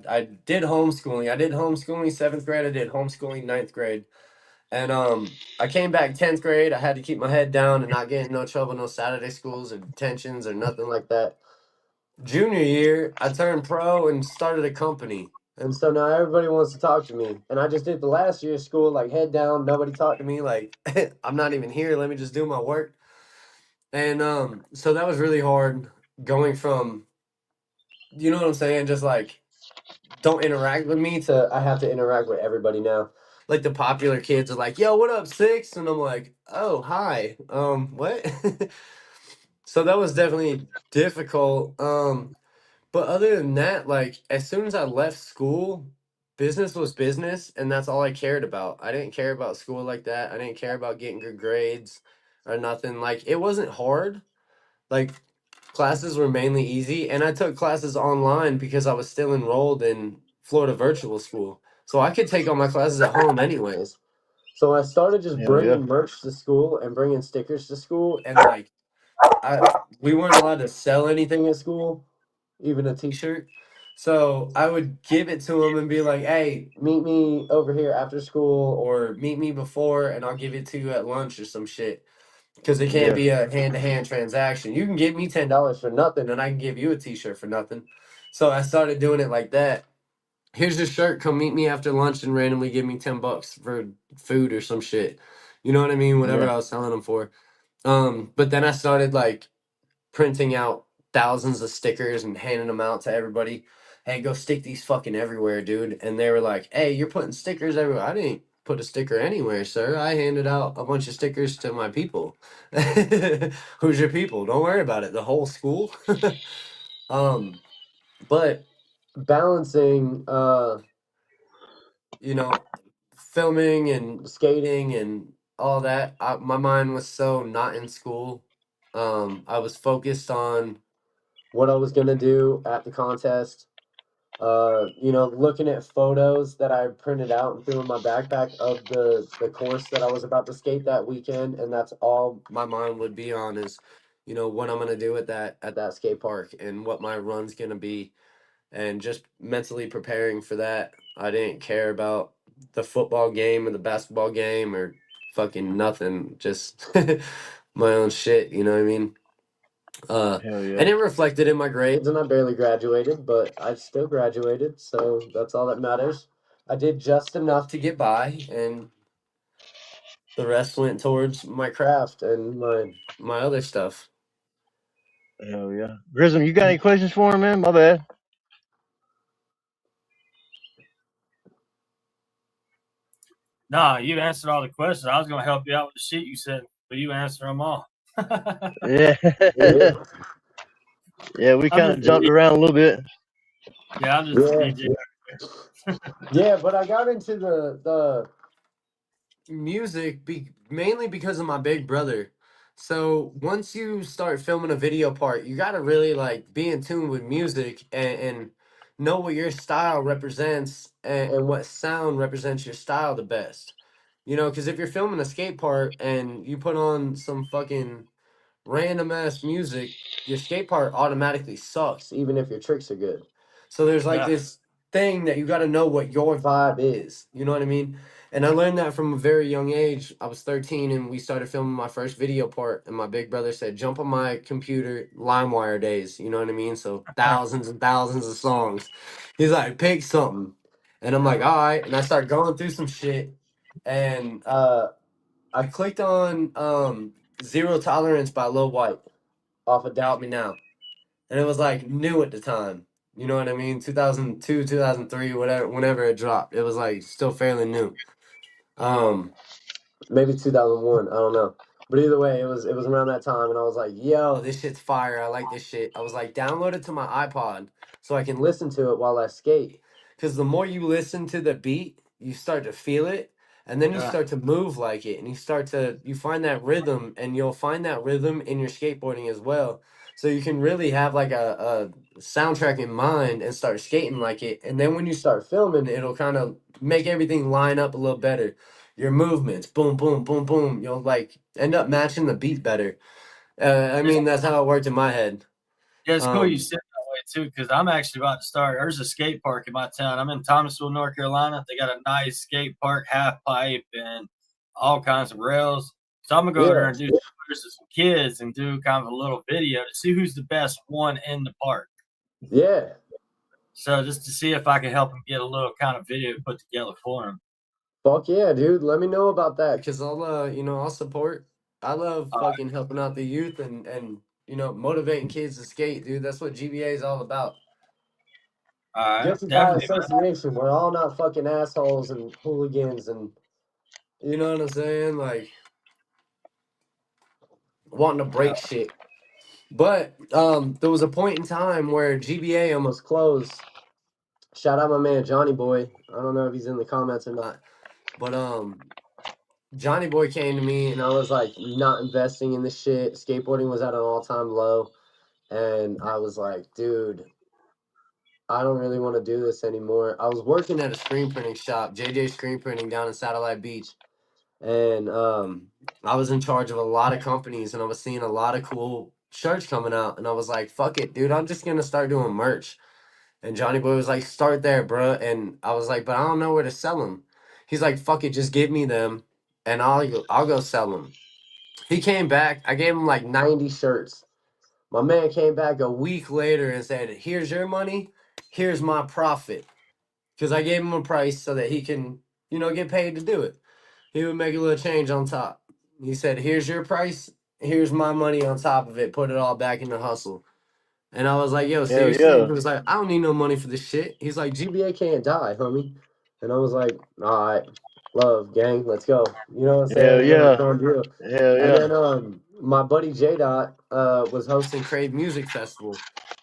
S3: did homeschooling. I did homeschooling 7th grade. I did homeschooling 9th grade. And I came back 10th grade. I had to keep my head down and not get in no trouble, no Saturday schools or detentions or nothing like that. Junior year, I turned pro and started a company. And so now everybody wants to talk to me. And I just did the last year of school, like head down, nobody talked to me, like I'm not even here, let me just do my work. And so that was really hard going from, you know what I'm saying, just like don't interact with me to I have to interact with everybody now. Like the popular kids are like, "Yo, what up, Six?" And I'm like, "Oh, hi. What?" So that was definitely difficult. But other than that, like as soon as I left school, business was business, and that's all I cared about. I didn't care about school like that. I didn't care about getting good grades or nothing. Like it wasn't hard. Like classes were mainly easy, and I took classes online because I was still enrolled in Florida Virtual School. So I could take all my classes at home anyways. So I started just
S2: Hell yeah.
S3: bringing merch to school and bringing stickers to school, and like I we weren't allowed to sell anything at school, even a T-shirt. So I would give it to them and be like, "Hey, meet me over here after school, or meet me before, and I'll give it to you at lunch or some shit." Because it can't
S2: Yeah.
S3: be a hand-to-hand transaction. You can give me $10 for nothing, and I can give you a T-shirt for nothing. So I started doing it like that. Here's your shirt. Come meet me after lunch and randomly give me $10 for food or some shit. You know what I mean? Whatever
S2: Yeah.
S3: I was selling them for. But then I started like printing out thousands of stickers and handing them out to everybody. Hey, go stick these fucking everywhere, dude. And they were like, "Hey, you're putting stickers everywhere." I didn't put a sticker anywhere, sir. I handed out a bunch of stickers to my people. Who's your people? Don't worry about it. The whole school. um, but balancing, you know, filming and skating and all that, my mind was so not in school. I was focused on what I was gonna do at the contest. Looking at photos that I printed out and threw in my backpack of the course that I was about to skate that weekend, and that's all my mind would be on is, what I'm gonna do at that skate park and what my run's gonna be, and just mentally preparing for that. I didn't care about the football game or the basketball game or fucking nothing. Just my own shit. You know what I mean?
S2: Hell yeah.
S3: And it reflected in my grades, and I barely graduated, but I still graduated, so that's all that matters. I did just enough to get by, and the rest went towards my craft and my other stuff.
S2: Hell yeah. Grism, you got any questions for him, man? My bad.
S1: Nah, you answered all the questions. I was gonna help you out with the shit you said, but you answered them all.
S2: Yeah.
S3: Yeah,
S2: Yeah, we
S1: I'm
S2: kind of
S1: just,
S2: jumped around a little bit.
S1: yeah, I'm just a
S3: yeah,
S1: DJ.
S3: yeah. But I got into the music mainly because of my big brother. So once you start filming a video part, you gotta really like be in tune with music and know what your style represents and what sound represents your style the best. Because if you're filming a skate part and you put on some fucking random ass music, your skate part automatically sucks, even if your tricks are good. So there's like
S1: Yeah.
S3: this thing that you got to know what your vibe is. You know what I mean? And I learned that from a very young age. I was 13 and we started filming my first video part. And my big brother said, "Jump on my computer, LimeWire days." You know what I mean? So thousands and thousands of songs. He's like, "Pick something." And I'm like, "All right." And I start going through some shit. And I clicked on Zero Tolerance by Lil White off of Doubt Me Now. And it was like new at the time. You know what I mean? 2002, 2003, whatever, whenever it dropped, it was like still fairly new. Maybe 2001, I don't know. But either way, it was around that time, and I was like, "Yo, this shit's fire! I like this shit." I was like, "Download it to my iPod so I can listen to it while I skate." Because the more you listen to the beat, you start to feel it, and then you
S1: Yeah.
S3: start to move like it, and you find that rhythm, and you'll find that rhythm in your skateboarding as well. So you can really have like a soundtrack in mind and start skating like it, and then when you start filming, it'll kind of make everything line up a little better, your movements, boom, boom, boom, boom. You'll like end up matching the beat better. I
S1: It's,
S3: mean, that's how it worked in my head.
S1: yeah, it's cool you
S3: Um,
S1: said that way too, because I'm actually about to start. There's a skate park in my town. I'm in Thomasville, North Carolina. They got a nice skate park, half pipe, and all kinds of rails. So I'm gonna go there
S3: yeah,
S1: and do tours to some kids and do kind of a little video to see who's the best one in the park.
S3: yeah.
S1: So just to see if I can help them get a little kind of video put together for them.
S3: Fuck yeah, dude. Let me know about that, cause I'll support. I love fucking helping out the youth and motivating kids to skate, dude. That's what GBA is all about.
S1: All right,
S3: Guilty by
S1: definitely, man.
S3: association. We're all not fucking assholes and hooligans, and you know what I'm saying? Like wanting to break shit. But there was a point in time where GBA almost closed. Shout out my man Johnny Boy. I don't know if he's in the comments or not, but Johnny Boy came to me and I was like not investing in the shit. Skateboarding was at an all-time low, and I was like, dude, I don't really want to do this anymore. I was working at a screen printing shop, JJ Screen Printing down in Satellite Beach, and I was in charge of a lot of companies, and I was seeing a lot of cool shirts coming out, and I was like, fuck it, dude, I'm just gonna start doing merch. And Johnny Boy was like, start there, bruh. And I was like, but I don't know where to sell them. He's like, fuck it, just give me them, and I'll go sell them. He came back. I gave him like 90 shirts. My man came back a week later and said, here's your money, here's my profit. Because I gave him a price so that he can, get paid to do it. He would make a little change on top. He said, here's your price, here's my money on top of it. Put it all back in the hustle. And I was like, yo,
S2: Hell
S3: seriously?
S2: yeah.
S3: He was like, I don't need no money for this shit. He's like, GBA can't die, homie. And I was like, all right, love, gang, let's go. You know what I'm
S2: Hell
S3: saying? And it was
S2: yeah.
S3: going deal.
S2: Hell
S3: And
S2: yeah.
S3: then my buddy J Dot was hosting Crave Music Festival.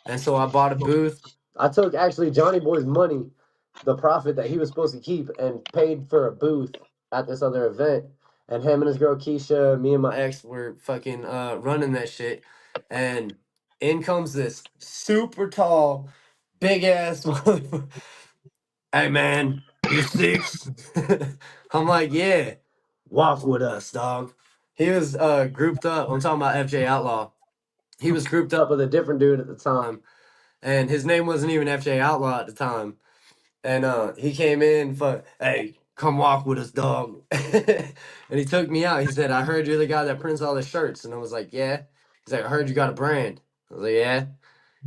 S3: And so I bought a booth. I took actually Johnny Boy's money, the profit that he was supposed to keep, and paid for a booth at this other event. And him and his girl Keisha, me and my ex were fucking running that shit. And in comes this super tall, big ass motherfucker. Hey man, you six? I'm like, yeah. Walk with us, dog. He was grouped up. I'm talking about FJ Outlaw. He was grouped up with a different dude at the time. And his name wasn't even FJ Outlaw at the time. And he came in for, hey, come walk with us, dog. And he took me out. He said, I heard you're the guy that prints all the shirts. And I was like, yeah. He's like, I heard you got a brand. I was like, yeah.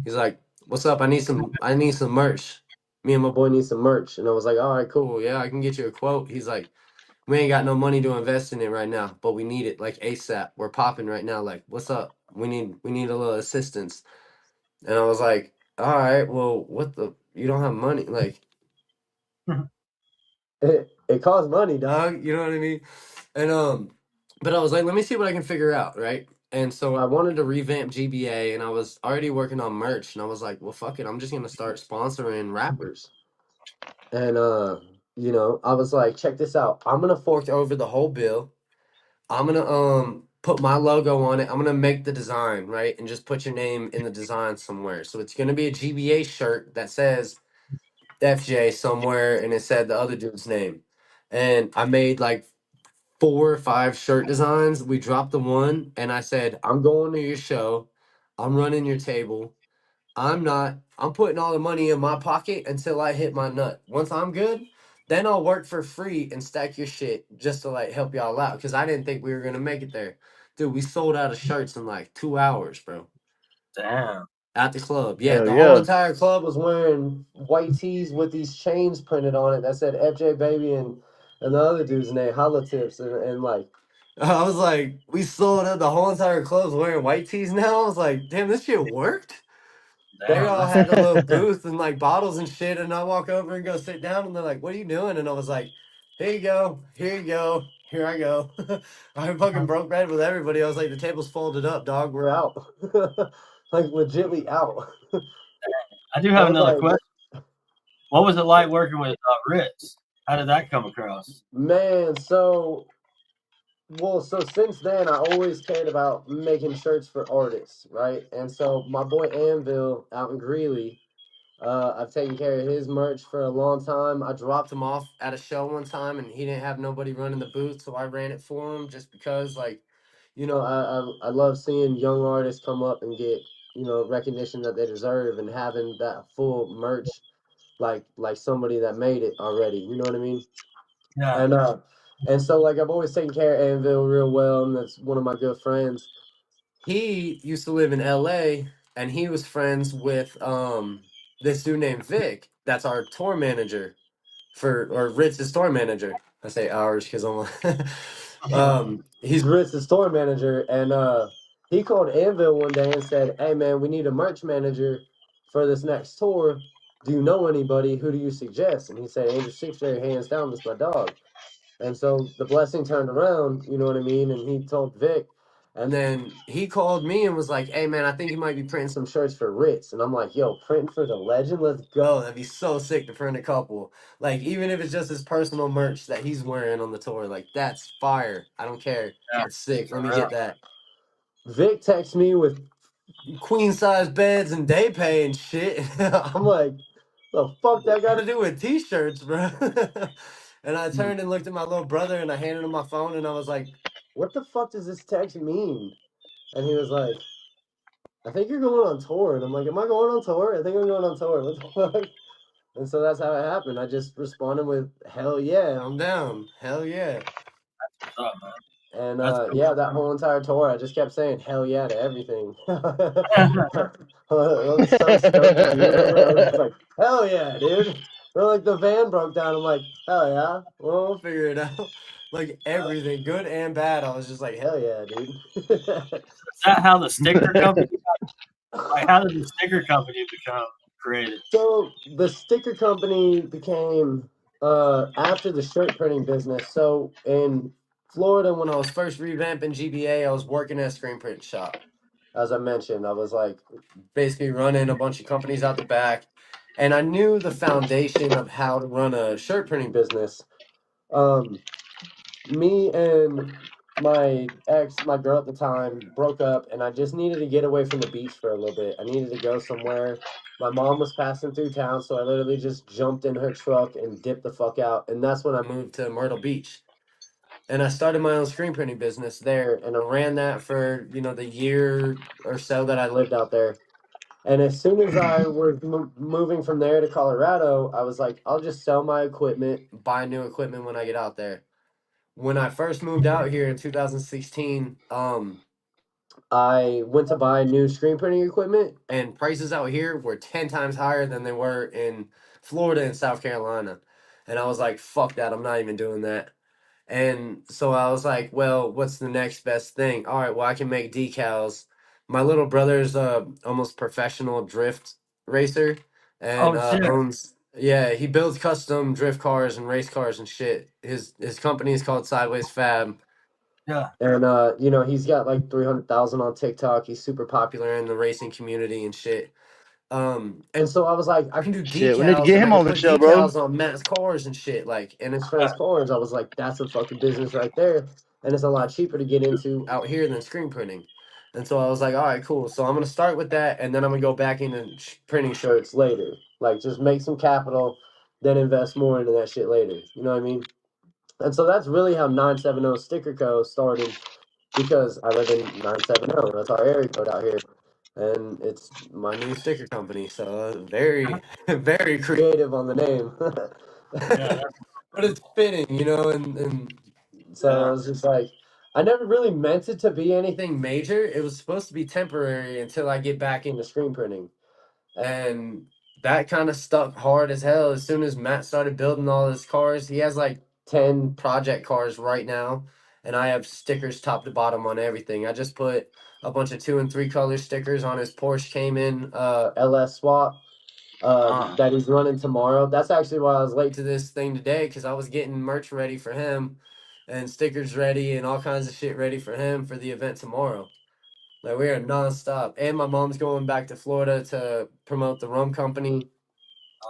S3: He's like, what's up? I need some merch. Me and my boy need some merch. And I was like, all right, cool. Yeah, I can get you a quote. He's like, we ain't got no money to invest in it right now, but we need it like ASAP. We're popping right now. Like, what's up? We need a little assistance. And I was like, all right, well, you don't have money. Like, it costs money, dog. You know what I mean? And but I was like, let me see what I can figure out, right? And so I wanted to revamp GBA, and I was already working on merch, and I was like, well, fuck it, I'm just gonna start sponsoring rappers. And I was like, check this out. I'm gonna fork over the whole bill. I'm gonna put my logo on it. I'm gonna make the design, right? And just put your name in the design somewhere. So it's gonna be a GBA shirt that says FJ somewhere, and it said the other dude's name. And I made like 4 or 5 shirt designs. We dropped the one, and I said, I'm going to your show. I'm running your table. I'm putting all the money in my pocket until I hit my nut. Once I'm good, then I'll work for free and stack your shit just to like help y'all out. Cause I didn't think we were gonna make it there. Dude, we sold out of shirts in like 2 hours, bro.
S1: Damn.
S3: At the club. Yeah,
S2: Hell
S3: the whole
S2: yeah.
S3: entire club was wearing white tees with these chains printed on it that said FJ Baby and the other dude's name, Holla Tips, and like I was like, we sold out the whole entire club's wearing white tees now. I was like, damn, this shit worked. They
S1: Damn,
S3: all
S1: that's
S3: had the little booth and like bottles and shit, and I walk over and go sit down, and they're like, "What are you doing?" And I was like, "Here you go, here you go, here I go." I fucking broke bread with everybody. I was like, "The table's folded up, dog. We're out." Like legitly out.
S1: I do
S3: I
S1: have
S3: was
S1: another
S3: like,
S1: question. What was it like working with Ritz? How did that come across?
S3: man, so since then I always cared about making shirts for artists, right? And so my boy Anvil out in Greeley, I've taken care of his merch for a long time. I dropped him off at a show one time, and he didn't have nobody running the booth, so I ran it for him just because, like, I love seeing young artists come up and get recognition that they deserve, and having that full merch, like somebody that made it already. You know what I mean?
S1: Yeah.
S3: And so like I've always taken care of Anvil real well, and that's one of my good friends. He used to live in LA, and he was friends with this dude named Vic. That's our tour manager or Ritz's tour manager. I say ours because I'm he's Ritz's tour manager, and he called Anvil one day and said, "Hey man, we need a merch manager for this next tour. Do you know anybody? Who do you suggest?" And he said, "Andrew Sixberry, hands down, that's my dog." And so the blessing turned around, you know what I mean? And he told Vic. And then he called me and was like, "Hey man, I think you might be printing some shirts for Ritz." And I'm like, "Yo, printing for the legend? Let's go. That'd be so sick to print a couple. Like, even if it's just his personal merch that he's wearing on the tour, like that's fire. I don't care.
S1: Yeah,
S3: That's sick.
S1: for
S3: Let me
S1: real.
S3: get that." Vic texts me with queen size beds and day pay and shit. I'm like, the fuck that got to do with t-shirts, bro? And I turned and looked at my little brother, and I handed him my phone, and I was like, "What the fuck does this text mean?" And he was like, "I think you're going on tour." And I'm like, "Am I going on tour? I think I'm going on tour. What the fuck?" And so that's how it happened. I just responded with, "Hell yeah, I'm down. Hell yeah."
S1: What's up, man?
S3: And
S1: That's cool.
S3: yeah, that whole entire tour, I just kept saying "hell yeah" to everything. I was so stoked to be there. I was just like, "Hell yeah, dude!" Or like the van broke down. I'm like, "Hell yeah, well, we'll figure it out." Like everything, good and bad. I was just like, "Hell yeah, dude."
S1: Is that how the sticker company? Like, how did the sticker company become created?
S3: So the sticker company became after the shirt printing business. So in Florida, when I was first revamping GBA, I was working at a screen print shop. As I mentioned, I was like basically running a bunch of companies out the back, and I knew the foundation of how to run a shirt printing business. Um, Me and my girl at the time, broke up, and I just needed to get away from the beach for a little bit. I needed to go somewhere. My mom was passing through town, so I literally just jumped in her truck and dipped the fuck out. And that's when I moved to Myrtle Beach. And I started my own screen printing business there, and I ran that for, the year or so that I lived out there. And as soon as I was moving from there to Colorado, I was like, I'll just sell my equipment, buy new equipment when I get out there. When I first moved out here in 2016, I went to buy new screen printing equipment, and prices out here were 10 times higher than they were in Florida and South Carolina. And I was like, fuck that, I'm not even doing that. And so I was like, well, what's the next best thing? All right, well, I can make decals. My little brother's almost professional drift racer, and
S1: Oh shit!
S3: yeah, he builds custom drift cars and race cars and shit. His company is called Sideways Fab.
S1: Yeah.
S3: And he's got like 300,000 on TikTok. He's super popular in the racing community and shit. And so I was like, I can do
S2: Shit, we need to
S3: decals,
S2: get
S3: and I
S2: him
S3: can
S2: on the
S3: put
S2: show, bro.
S3: decals on Matt's cars and shit. Like, and his friend's cars. I was like, that's a fucking business right there. And it's a lot cheaper to get into out here than screen printing. And so I was like, all right, cool. So I'm gonna start with that, and then I'm gonna go back into printing shirts later. Like, just make some capital, then invest more into that shit later. You know what I mean? And so that's really how 970 Sticker Co. started, because I live in 970. That's our area code out here. And it's my new sticker company. So very, very creative on the name.
S1: Yeah.
S3: But it's fitting, and so I
S1: Yeah.
S3: was just like, I never really meant it to be anything major. It was supposed to be temporary until I get back into screen printing. And that kind of stuck hard as hell. As soon as Matt started building all his cars, he has like 10 project cars right now, and I have stickers top to bottom on everything. I just put a bunch of 2 and 3 color stickers on his Porsche Cayman LS swap that he's running tomorrow. That's actually why I was late to this thing today, because I was getting merch ready for him and stickers ready and all kinds of shit ready for him for the event tomorrow. Like, we are nonstop. And my mom's going back to Florida to promote the rum company.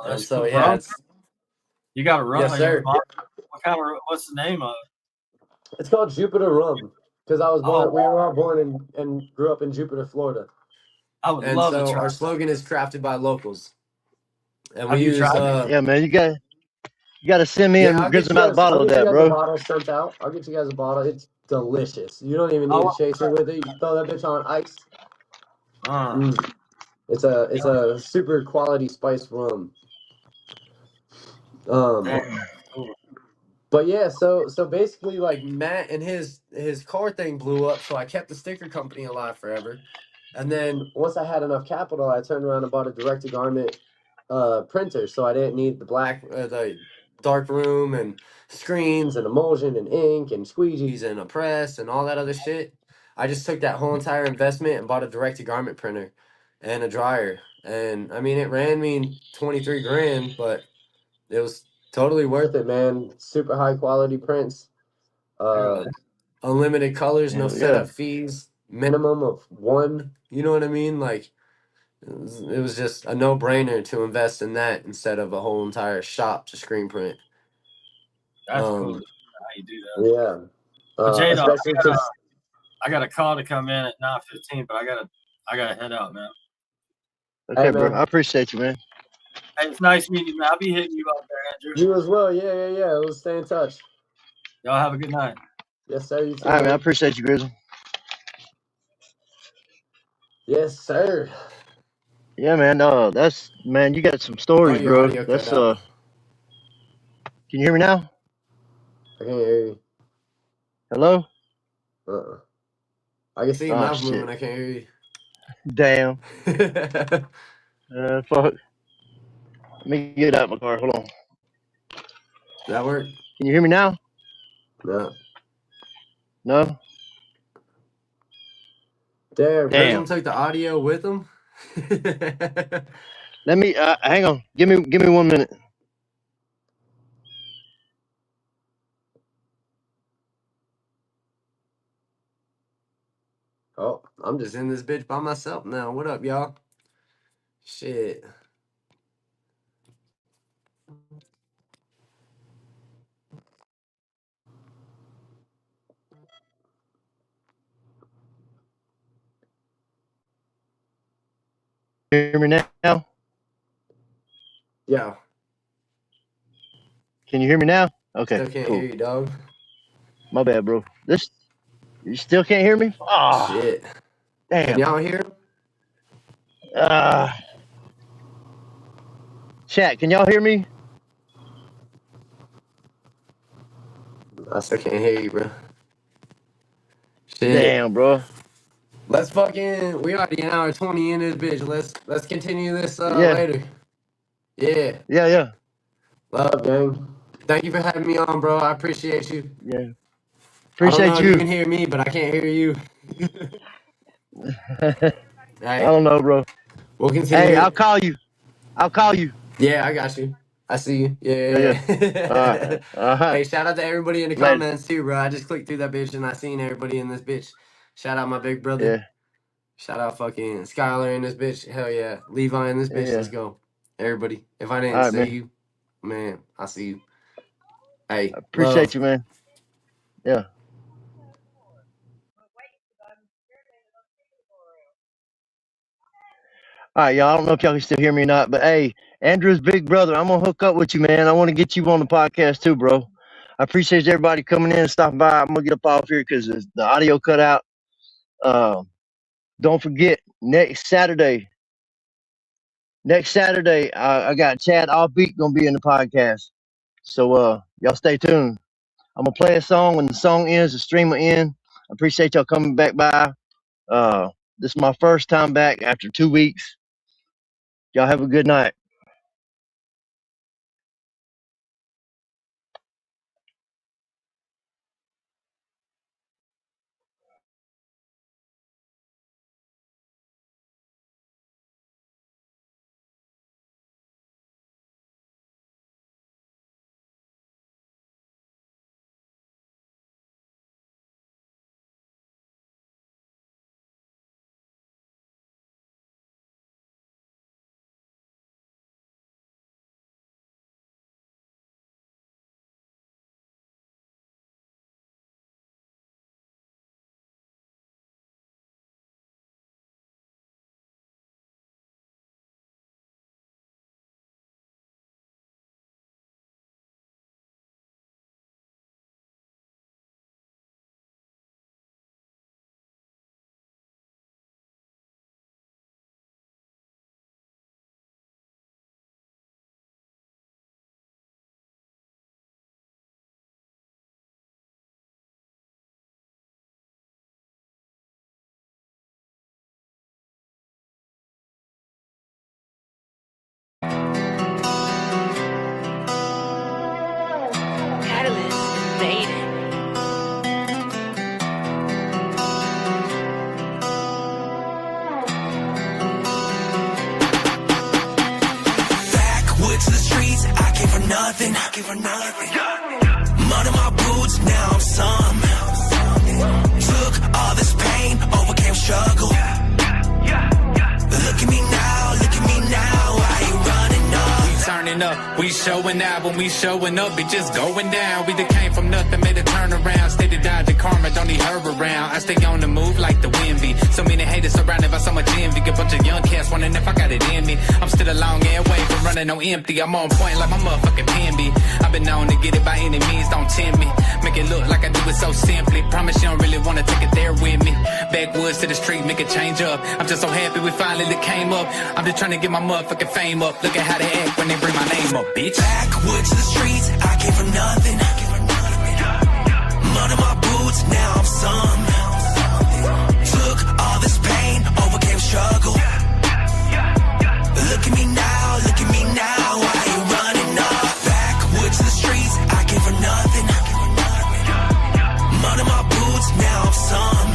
S3: And so,
S1: cool.
S3: yeah,
S1: you got a rum?
S3: Yes, sir.
S1: What's the name of it?
S3: It's called Jupiter Rum, because I was born. We were all born and grew up in Jupiter, Florida.
S1: I would love to try.
S3: Our slogan is crafted by locals, and
S1: Have
S3: we
S1: you
S3: use.
S1: tried?
S2: Yeah, man, you got to send me and Grizzly out a bottle of that, bro.
S3: A bottle sent out. I'll get you guys a bottle. It's delicious. You don't even need to chase it with it. You throw that bitch on ice. It's a super quality spiced rum. But yeah, so basically, like, Matt and his car thing blew up, so I kept the sticker company alive forever. And then once I had enough capital, I turned around and bought a direct to garment printer, so I didn't need the dark room and screens and emulsion and ink and squeegees and a press and all that other shit. I just took that whole entire investment and bought a direct to garment printer and a dryer. And I mean, it ran me 23 grand, but it was totally worth it, man. Super high quality prints, unlimited colors, no setup fees, minimum of 1. You know what I mean? Like, it was just a no brainer to invest in that instead of a whole entire shop to screen print.
S1: That's cool. How you do that?
S3: Yeah.
S1: But J-Dog, I got a call to come in at 9:15, but I gotta head out, man.
S2: Okay, hey, bro. I appreciate you, man.
S1: Hey, it's nice meeting you, man. I'll be hitting you up there, Andrew.
S3: You as well. Yeah. Let's stay in touch.
S1: Y'all have a good night.
S3: Yes, sir. You too.
S2: All right, man. I appreciate you, Grizzly.
S3: Yes, sir.
S2: Yeah, man. Man, you got some stories, bro. That's Can you hear me now?
S3: I can't hear you.
S2: Hello?
S3: I can see your mouth moving. I can't hear you.
S2: Damn. Fuck. Let me get out of my car. Hold on.
S3: That work?
S2: Can you hear me now?
S3: No.
S2: No?
S3: Damn. Grizzly took the audio with him?
S2: Let me hang on. Give me 1 minute.
S3: Oh, I'm just in this bitch by myself now. What up, y'all? Shit.
S2: Hear me now?
S3: Yeah.
S2: Can you hear me now? Okay.
S3: Still can't hear you, dog.
S2: My bad, bro. You still can't hear me? Oh,
S3: shit.
S2: Damn.
S3: Can y'all hear him?
S2: Chat, can y'all hear me?
S3: I still can't hear you, bro. Shit.
S2: Damn, bro.
S3: Let's fucking. We already an hour 20 in this bitch. Let's continue this later. Yeah.
S2: Yeah.
S3: Love, gang. Thank you for having me on, bro. I appreciate you.
S2: Yeah.
S3: Appreciate
S2: you.
S3: I don't know if you can hear me, but I can't hear you.
S2: I don't know, bro.
S3: We'll continue.
S2: Hey, I'll call you.
S3: Yeah, I got you. I see you. Yeah.
S2: All right.
S3: Hey, shout out to everybody in the comments too, bro. I just clicked through that bitch and I seen everybody in this bitch. Shout out my big brother.
S2: Yeah.
S3: Shout out fucking Skylar in this bitch. Hell yeah. Levi in this bitch.
S2: Yeah.
S3: Let's go. Everybody. If I didn't see you, man, I see you. Hey,
S2: I appreciate you, man. Yeah. All right, y'all. I don't know if y'all can still hear me or not, but hey, Andrew's big brother, I'm gonna hook up with you, man. I want to get you on the podcast too, bro. I appreciate everybody coming in and stopping by. I'm gonna get up off here because the audio cut out. Don't forget next Saturday. I got Chad Offbeat gonna be in the podcast. So y'all stay tuned. I'm gonna play a song. When the song ends, the stream will end. I appreciate y'all coming back by. This is my first time back after 2 weeks. Y'all have a good night.
S4: Backwoods to the streets, I came for nothing. Mud in my boots, now I'm some. Took all this pain, overcame struggle. Look at me now, why you running up?
S6: We turning up, we showing out. When we showing up, it just going down. We done came from nothing, made a turn around. Steady dodge the karma, don't need her around. I stay on the move like the wind be. So many haters surrounded by so much envy. A bunch of young cats wondering if I got it in me. I'm still a long air way from running on empty. I'm on point like my motherfucking pen be. I've been known to get it by any means, don't tempt me. Make it look like I do it so simply. Promise you don't really wanna take it there with me. Backwoods to the street, make it change up. I'm just so happy we finally came up. I'm just trying to get my motherfucking fame up. Look at how they act when they bring my name up, bitch.
S4: Backwoods to the streets, I came for nothing. Mud in my boots, now I'm some. Took all this pain, overcame struggle. Look at me now, why you running up? Backwoods to the streets, I came for nothing. Mud in my boots, now I'm some.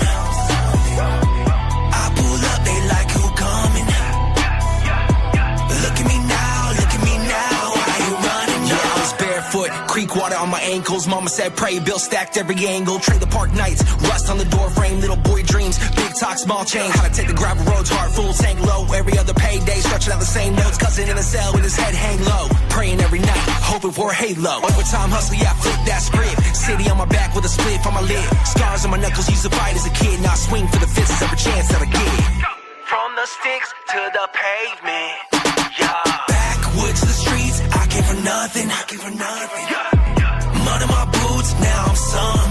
S4: I pull up, they like who coming. Look at me now, why you running up?
S7: I was barefoot, creek water on my ankles. Mama said pray, bill stacked every angle. Trailer park nights, rust on the door frame. Little boy dreams, big talk, small change. How to take the gravel roads, heart full, tank low. Every other payday, stretching out the same notes. Cousin in a cell with his head hang low. Praying every night, hoping for a halo. Overtime hustle, yeah, I flip that script. City on my back with a split on my lip. Scars on my knuckles, used to fight as a kid. Now I swing for the fences every chance that I get.
S4: From the sticks to the pavement, yeah. Backwoods to the streets, I came for nothing. Mud in my boots, now I'm some.